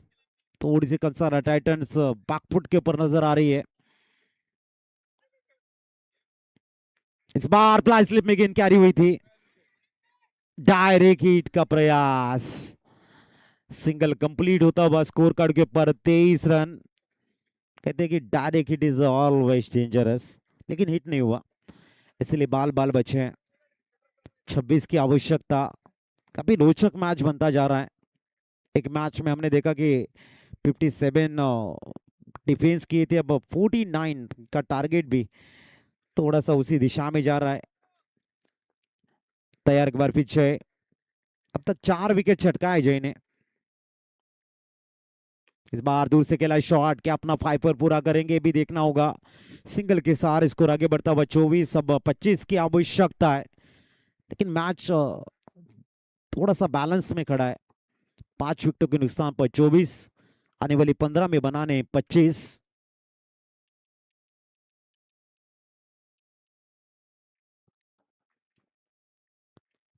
थोड़ी सी कंसारा टाइटंस बैकफुट के ऊपर नजर आ रही है. इस बार फ्लाई स्लिप में गेंद कैरी हुई थी. डायरेक्ट हिट का प्रयास, सिंगल कंप्लीट होता हुआ स्कोर कार्ड के ऊपर 23 रन. कहते हैं कि direct hit is always dangerous, लेकिन हिट नहीं हुआ, इसलिए बाल बाल बचे हैं. 26 की आवश्यकता. काफी रोचक मैच बनता जा रहा है. एक मैच में हमने देखा कि 57 डिफेंस किए थे, अब 49 का टारगेट भी थोड़ा सा उसी दिशा में जा रहा है. तैयार एक बार पीछे. अब तक 4 विकेट छटका है जय ने. इस बार दूर से खेला शॉट, क्या अपना 5 पर पूरा करेंगे भी देखना होगा. सिंगल के साथ स्कोर आगे बढ़ता हुआ 24. अब 25 की आवश्यकता है, लेकिन मैच थोड़ा सा बैलेंस में खड़ा है. 5 विकेटों के नुकसान पर 24, आने वाली 15 में बनाने 25.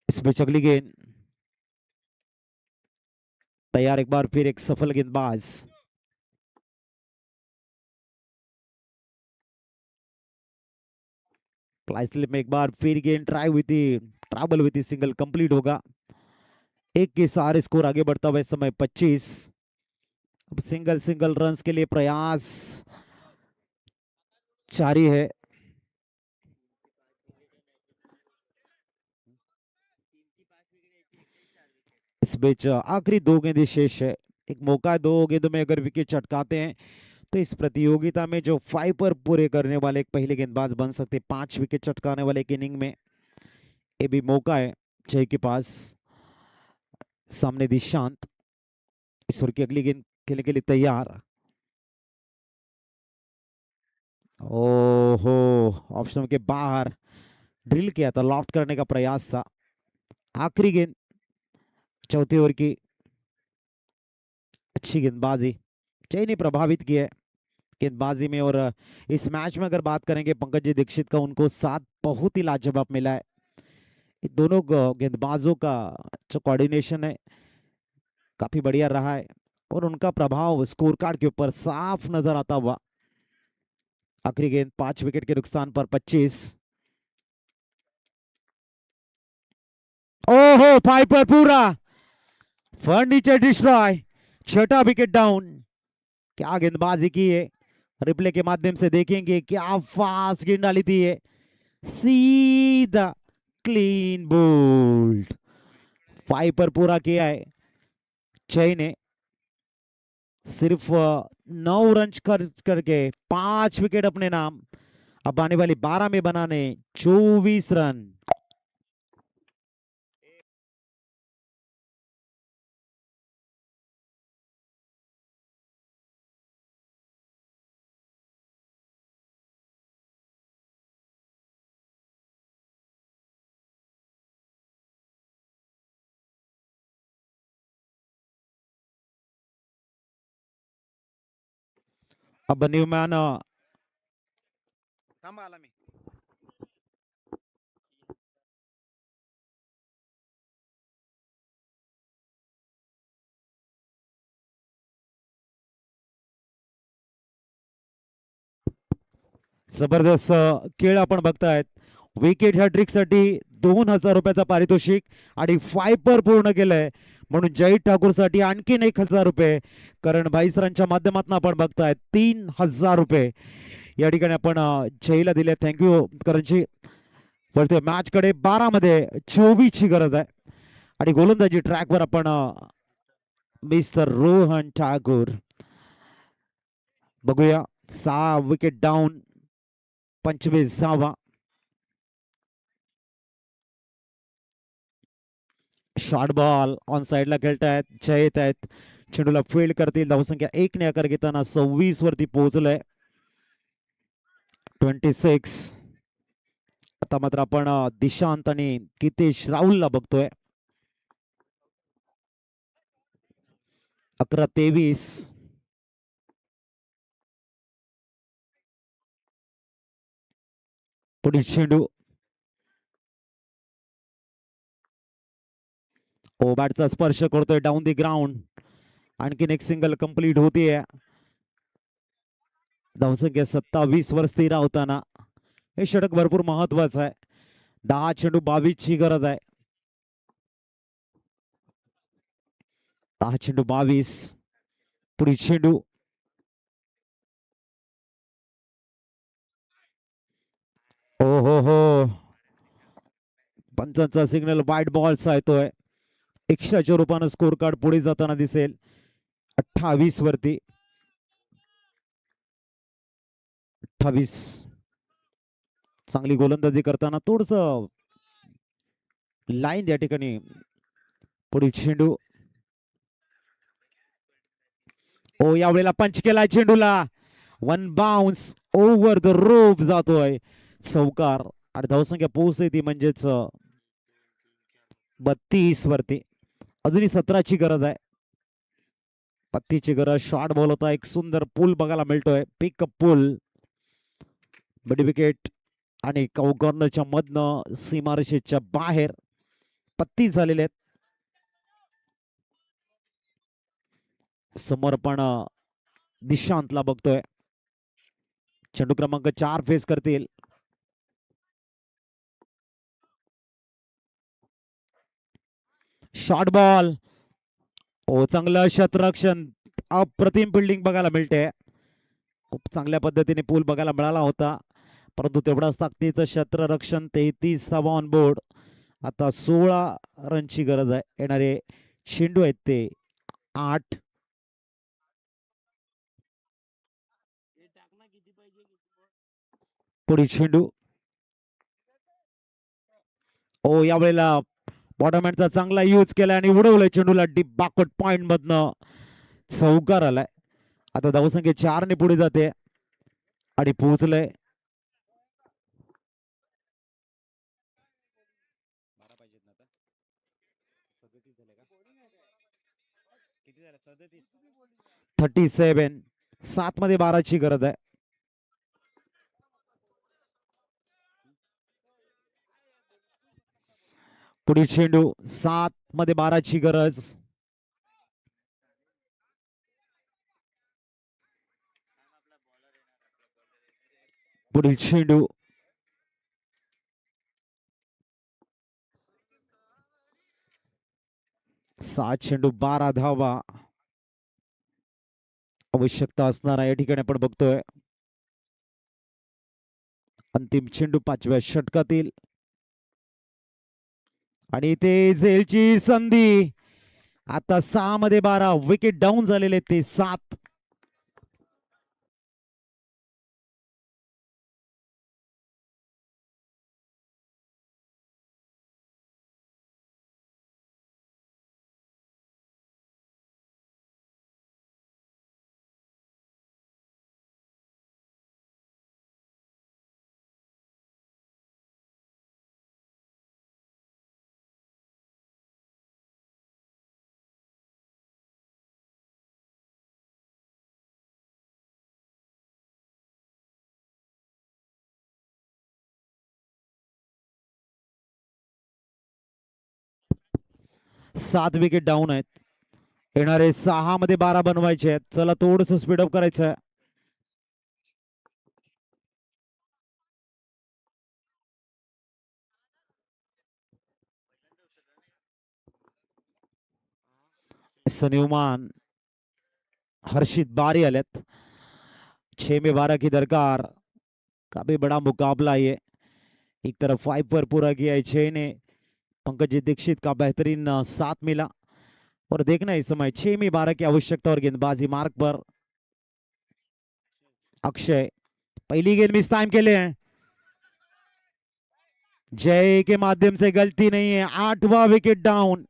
इस बीच अगली गेंद. तैयार एक बार फिर एक सफल गेंदबाज. फ्लाई स्लिप में एक बार फिर गेंद ट्राई हुई थी, ट्रैवल हुई थी, सिंगल कंप्लीट होगा. एक के सारे स्कोर आगे बढ़ता हुआ इस समय 25. अब सिंगल सिंगल रन्स के लिए प्रयास जारी है. इस बीच आखिरी 2 गेंदें शेष है. एक मौका है, 2 गेंदों में अगर विकेट चटकाते हैं तो इस प्रतियोगिता में जो 5 पर पूरे करने वाले एक पहले गेंदबाज बन सकते. 5 विकेट चटकाने वाले एक इनिंग में ये भी मौका है जय के पास. सामने दिशांत. इस ओवर की अगली गेंद खेलने के लिए तैयार. ओहो, ऑप्शन के बाहर ड्रिल किया था, लॉफ्ट करने का प्रयास था. आखिरी गेंद चौथे ओवर की. अच्छी गेंदबाजी जय ने प्रभावित किया है गेंदबाजी में. और इस मैच में अगर बात करेंगे पंकज जी दीक्षित का, उनको साथ बहुत ही लाजवाब मिला है. दोनों गेंदबाजों का जो कोऑर्डिनेशन है काफी बढ़िया रहा है, और उनका प्रभाव स्कोर कार्ड के ऊपर साफ नजर आता हुआ. आखिरी गेंद 5 विकेट के नुकसान पर 25. ओहो, 5 पर पूरा. Furniture destroy. 6ठा विकेट डाउन. क्या गेंदबाजी की है, रिप्ले के माध्यम से देखेंगे. क्या फास्ट गेंद डाली थी ये. सीधा क्लीन बोल्ड। 5 पर पूरा किया है जय ने। सिर्फ 9 रन करके 5 विकेट अपने नाम। अब आने वाली 12 में बनाने 24 रन। अब न्यूमॅन थांबा आला मी। जबरदस्त खेळ आपण बघतायत। विकेट हॅट्रिक साठी 2000 रुपयाचा पारितोषिक आणि 5 पर पूर्ण केलंय म्हणून जय ठाकूर साठी आणखीन 1000 रुपये। करण भाई सरांच्या माध्यमातून आपण बघताय 3000 रुपये या ठिकाणी आपण जयला दिले। थँक्यू करणजी। वरती मॅच कडे 12 मध्ये 24 ची गरज आहे आणि गोलंदाजी ट्रॅकवर आपण मिस्टर रोहन ठाकूर बघूया। 6 विकेट डाऊन 25वा। शॉर्ट बॉल ऑन साइडला खेळतायत जय येत आहेत। चेंडूला फील्ड करतील। धावसंख्या 1 ने आकार घेताना 26 वरती पोहोचलंय 26। आता मात्र आपण दिशांत आणि कितेश राहुलला बघतोय। 11-23। पुढील चेंडू ओ बॅटचा स्पर्श करतोय डाऊन दी ग्राउंड। आणखीन एक सिंगल कंप्लीट होतीये। धावसंख्या 27 वर स्थिर होताना हे षटक भरपूर महत्वाचं आहे। 10 चेंडू 22 ची गरज आहे। 10 चेंडू 22। पुढील चेंडू ओ हो पंचांचा सिग्नल वाईट बॉलचा येतोय। एक्स्ट्राच्या रूपानं स्कोर कार्ड पुढे जाताना दिसेल 28 वरती। 28 चांगली गोलंदाजी करताना थोडस लाईन या ठिकाणी। पुढील चेंडू ओ यावेळेला पंच केलाय चेंडूला। 1 बाउन्स ओव्हर द रोप जातोय चौकार आणि धावसंख्या पोहोचते ती म्हणजेच 32 वरती। अजूनही 17 ची गरज आहे। 32 ची गरज। शॉर्ट बॉल होता एक सुंदर पूल बघायला मिळतोय पिकअप पूल। बडी विकेट आणि कॉर्नरच्या मधनं सीमारेषेच्या बाहेर 32 झालेले आहेत। समोर पण दिशांतला बघतोय। चेंडू क्रमांक 4 फेस करतील। शॉर्ट बॉल ओ चांगलं क्षेत्ररक्षण। अप्रतिम फिल्डिंग बघायला मिळते। खूप चांगल्या पद्धतीने पूल बघायला मिळाला होता परंतु तेवढाच ताकदीचं क्षेत्ररक्षण। 33 धावा ऑन बोर्ड। आता 16 रनची गरज आहे। येणारे चेंडू आहेत ते 8। पुढील चेंडू ओ यावेळेला बॉटमहॅंडचा चांगला यूज केला आणि उडवलंय चेंडूला डीप बॅकवर्ड पॉइंट मधनं चौकार आलाय। आता धावसंख्या 4 ने पुढे जाते आणि पोहोचलंय किती 37। 7 मध्ये 12 ची गरज आहे। पुढील चेंडू 7 मध्ये 12 ची गरज। पुढील चेंडू 7 चेंडू 12 धावा आवश्यकता असणार आहे या ठिकाणी आपण बघतोय। अंतिम चेंडू 5व्या षटकातील आणि इथे झेलची संधी. आता 6 मध्ये 12 विकेट डाऊन झालेले ते 7. सात विकेट डाऊन आहेत. येणारे 6 मध्ये 12 बनवायचे आहेत. चला थोडस स्पीडअप करायचं आहे. सनीउमान हर्षित बारी आलेत. 6 में 12 की दरकार. काफी बड़ा मुकाबला ये. एक तरफ 5 पर पूरा किया है 6 ने. पंकज दीक्षित का बेहतरीन साथ मिला और देखना इस समय 6 में 12 की आवश्यकता और गेंदबाजी मार्ग पर. अक्षय पहली गेंद मिस टाइम के लिए है. जय के माध्यम से गलती नहीं है. 8वां विकेट डाउन.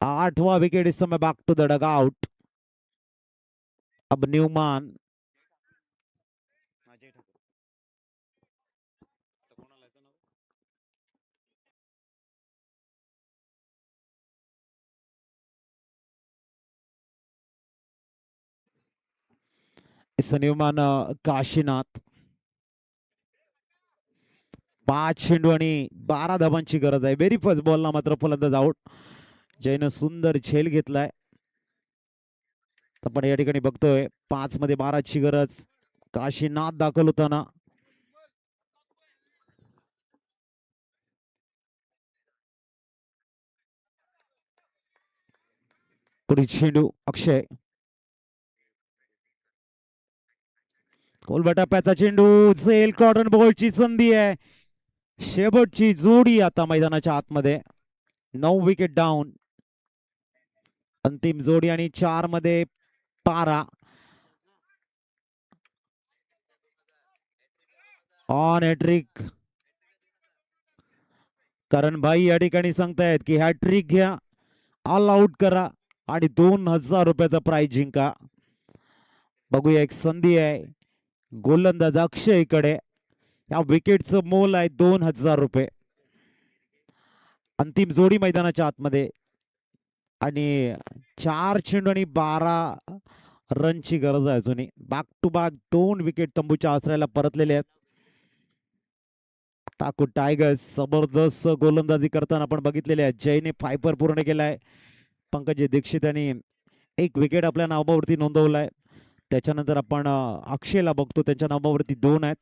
8वां विकेट इस समय back to the dugout. Out Newman Newman Kashinath. 5 चेंडू आणि 12 धावांची गरज आहे. व्हेरी फर्स्ट बॉलला मात्र फलंदाज आउट. जयनं सुंदर झेल घेतलाय. आपण या ठिकाणी बघतोय 5 मध्ये 12 ची गरज. काशीनाथ दाखल होताना. पुढील चेंडू अक्षय. कोलबा टप्प्याचा चेंडू. सेल कॉटन बॉलची संधी आहे. शेवटची जोडी आता मैदानाच्या आतमध्ये. 9 विकेट डाऊन. अंतिम जोडी आणि 4 मध्ये 12 ऑन हॅट्रिक. कारण भाई या ठिकाणी सांगतायत की हॅट्रिक घ्या, ऑल आउट करा आणि 2000 रुपयाचा प्राइज जिंका. बघूया एक संधी आहे गोलंदाज अक्षयकडे. या विकेटचं मोल आहे 2000 रुपये. अंतिम जोडी मैदानाच्या आतमध्ये आणि 4 चेंडू आणि 12 रनची गरज आहे अजूनही. बॅक टू बॅक 2 विकेट तंबूच्या आसऱ्याला परतलेले आहेत. टाकू टायगर्स जबरदस्त गोलंदाजी करताना आपण बघितलेले आहे. जयने 5 पर पूर्ण केलाय. पंकज दीक्षित यांनी 1 विकेट आपल्या नावावरती नोंदवलाय. त्याच्यानंतर आपण अक्षयला बघतो त्यांच्या नावावरती 2 आहेत.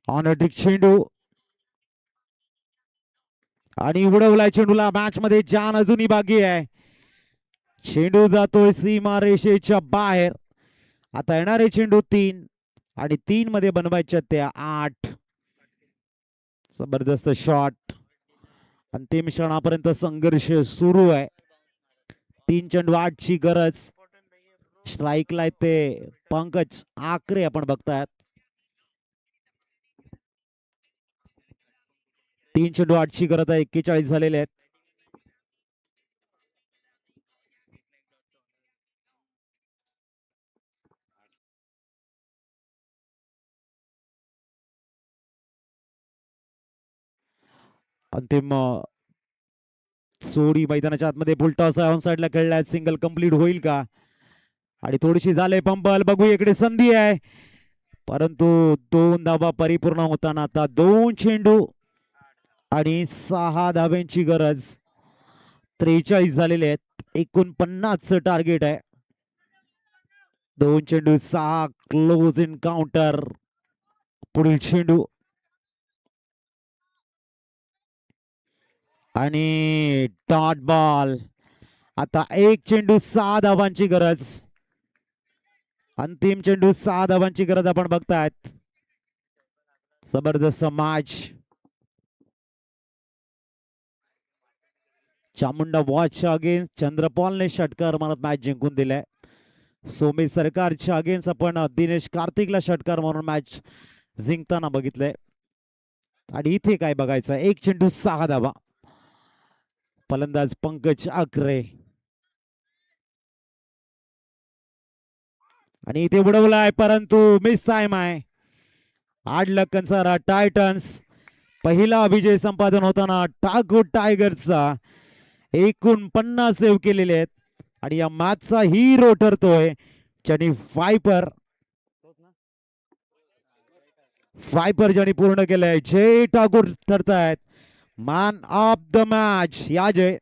ऑन हॅट्रिक चेंडू आणि उडवलाय चेंडूला. मॅच मध्ये जान अजूनही बाकी आहे. चेंडू जातोय सीमा रेषेच्या बाहेर. आता येणारे चेंडू 3 आणि 3 मध्ये बनवायच्या त्या 8. जबरदस्त शॉट. अंतिम क्षणापर्यंत संघर्ष सुरू आहे. 3 चेंडू 8 ची गरज. स्ट्राईकला ते पंकज आकरे आपण बघतायत. 3 चेंडू 8 ची गरज आहे. 41 झालेले आहेत. अंतिम सोडी मैदानाच्या आतमध्ये फुलटॉस ऑन साइडला खेळलाय. सिंगल कंप्लीट होईल का? आणि थोडीशी झाले पंपल. बघू इकडे संधी आहे परंतु 2 धावा परिपूर्ण होताना आता 2 चेंडू आणि 6 धाव्यांची गरज. 43 झालेले आहेत. 49 टार्गेट आहे. 2 चेंडू 6 क्लोज एन्काउंटर. पुढील चेंडू आणि डॉट बॉल. आता एक चेंडू 6 धावांची गरज. अंतिम चेंडू 6 धावांची गरज आपण बघतायत. जबरदस्त मॅच. चामुंडा वॉचच्या अगेन्स्ट चंद्रपॉलने षटकार मारत मॅच जिंकून दिलाय. सोमी सरकारच्या अगेन्स्ट आपण दिनेश कार्तिकला षटकार मारून मॅच जिंकताना बघितलंय. आणि इथे काय बघायचं, एक चेंडू 6 धावा. फलंदाज पंकज आकरे आणि इथे उडवलाय परंतु मिस टाइम आहे. आडलं कंसारा टायटन्स पहिला विजय संपादन होताना ठाकूर टायगर्सचा एकूण 50 सेव्ह केलेले आहेत. आणि या मॅचचा हिरो ठरतोय ज्यांनी फायपर ज्यांनी पूर्ण केलंय. जय ठाकूर ठरतायत मॅन ऑफ द मॅच. या जय.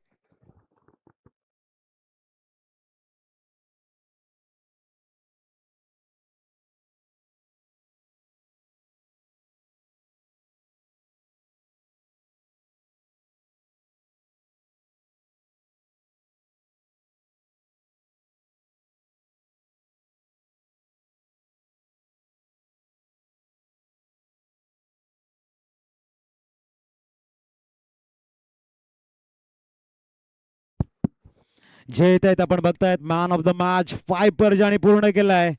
जे येत आहेत आपण बघतायत man of the match fifer ज्याने पूर्ण केलाय.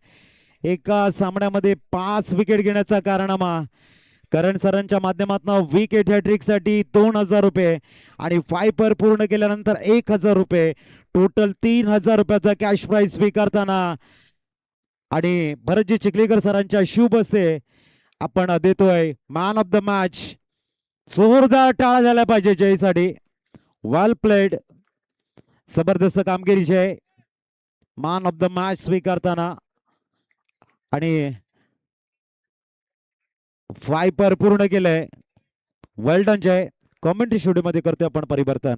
एका सामन्यामध्ये 5 विकेट घेण्याचा कारनामा. करण सरांच्या माध्यमातून विकेट हॅट्रिक साठी 2000 रुपये आणि फायपर पूर्ण केल्यानंतर 1000 रुपये, टोटल 3000 रुपयाचा कॅश प्राइज स्वीकारताना आणि भरतजी चिखलीकर सरांच्या शुभ हस्ते आपण देतोय मॅन ऑफ द मॅच. जोरदार टाळा झाला पाहिजे जयसाठी. वेल प्लेड. जबरदस्त कामगिरी जय. मॅन ऑफ द मॅच स्वीकारताना आणि फायपर पूर्ण केलंय. वेल डन जय. कॉमेंट्री स्टुडिओ मध्ये करतोय आपण परिवर्तन.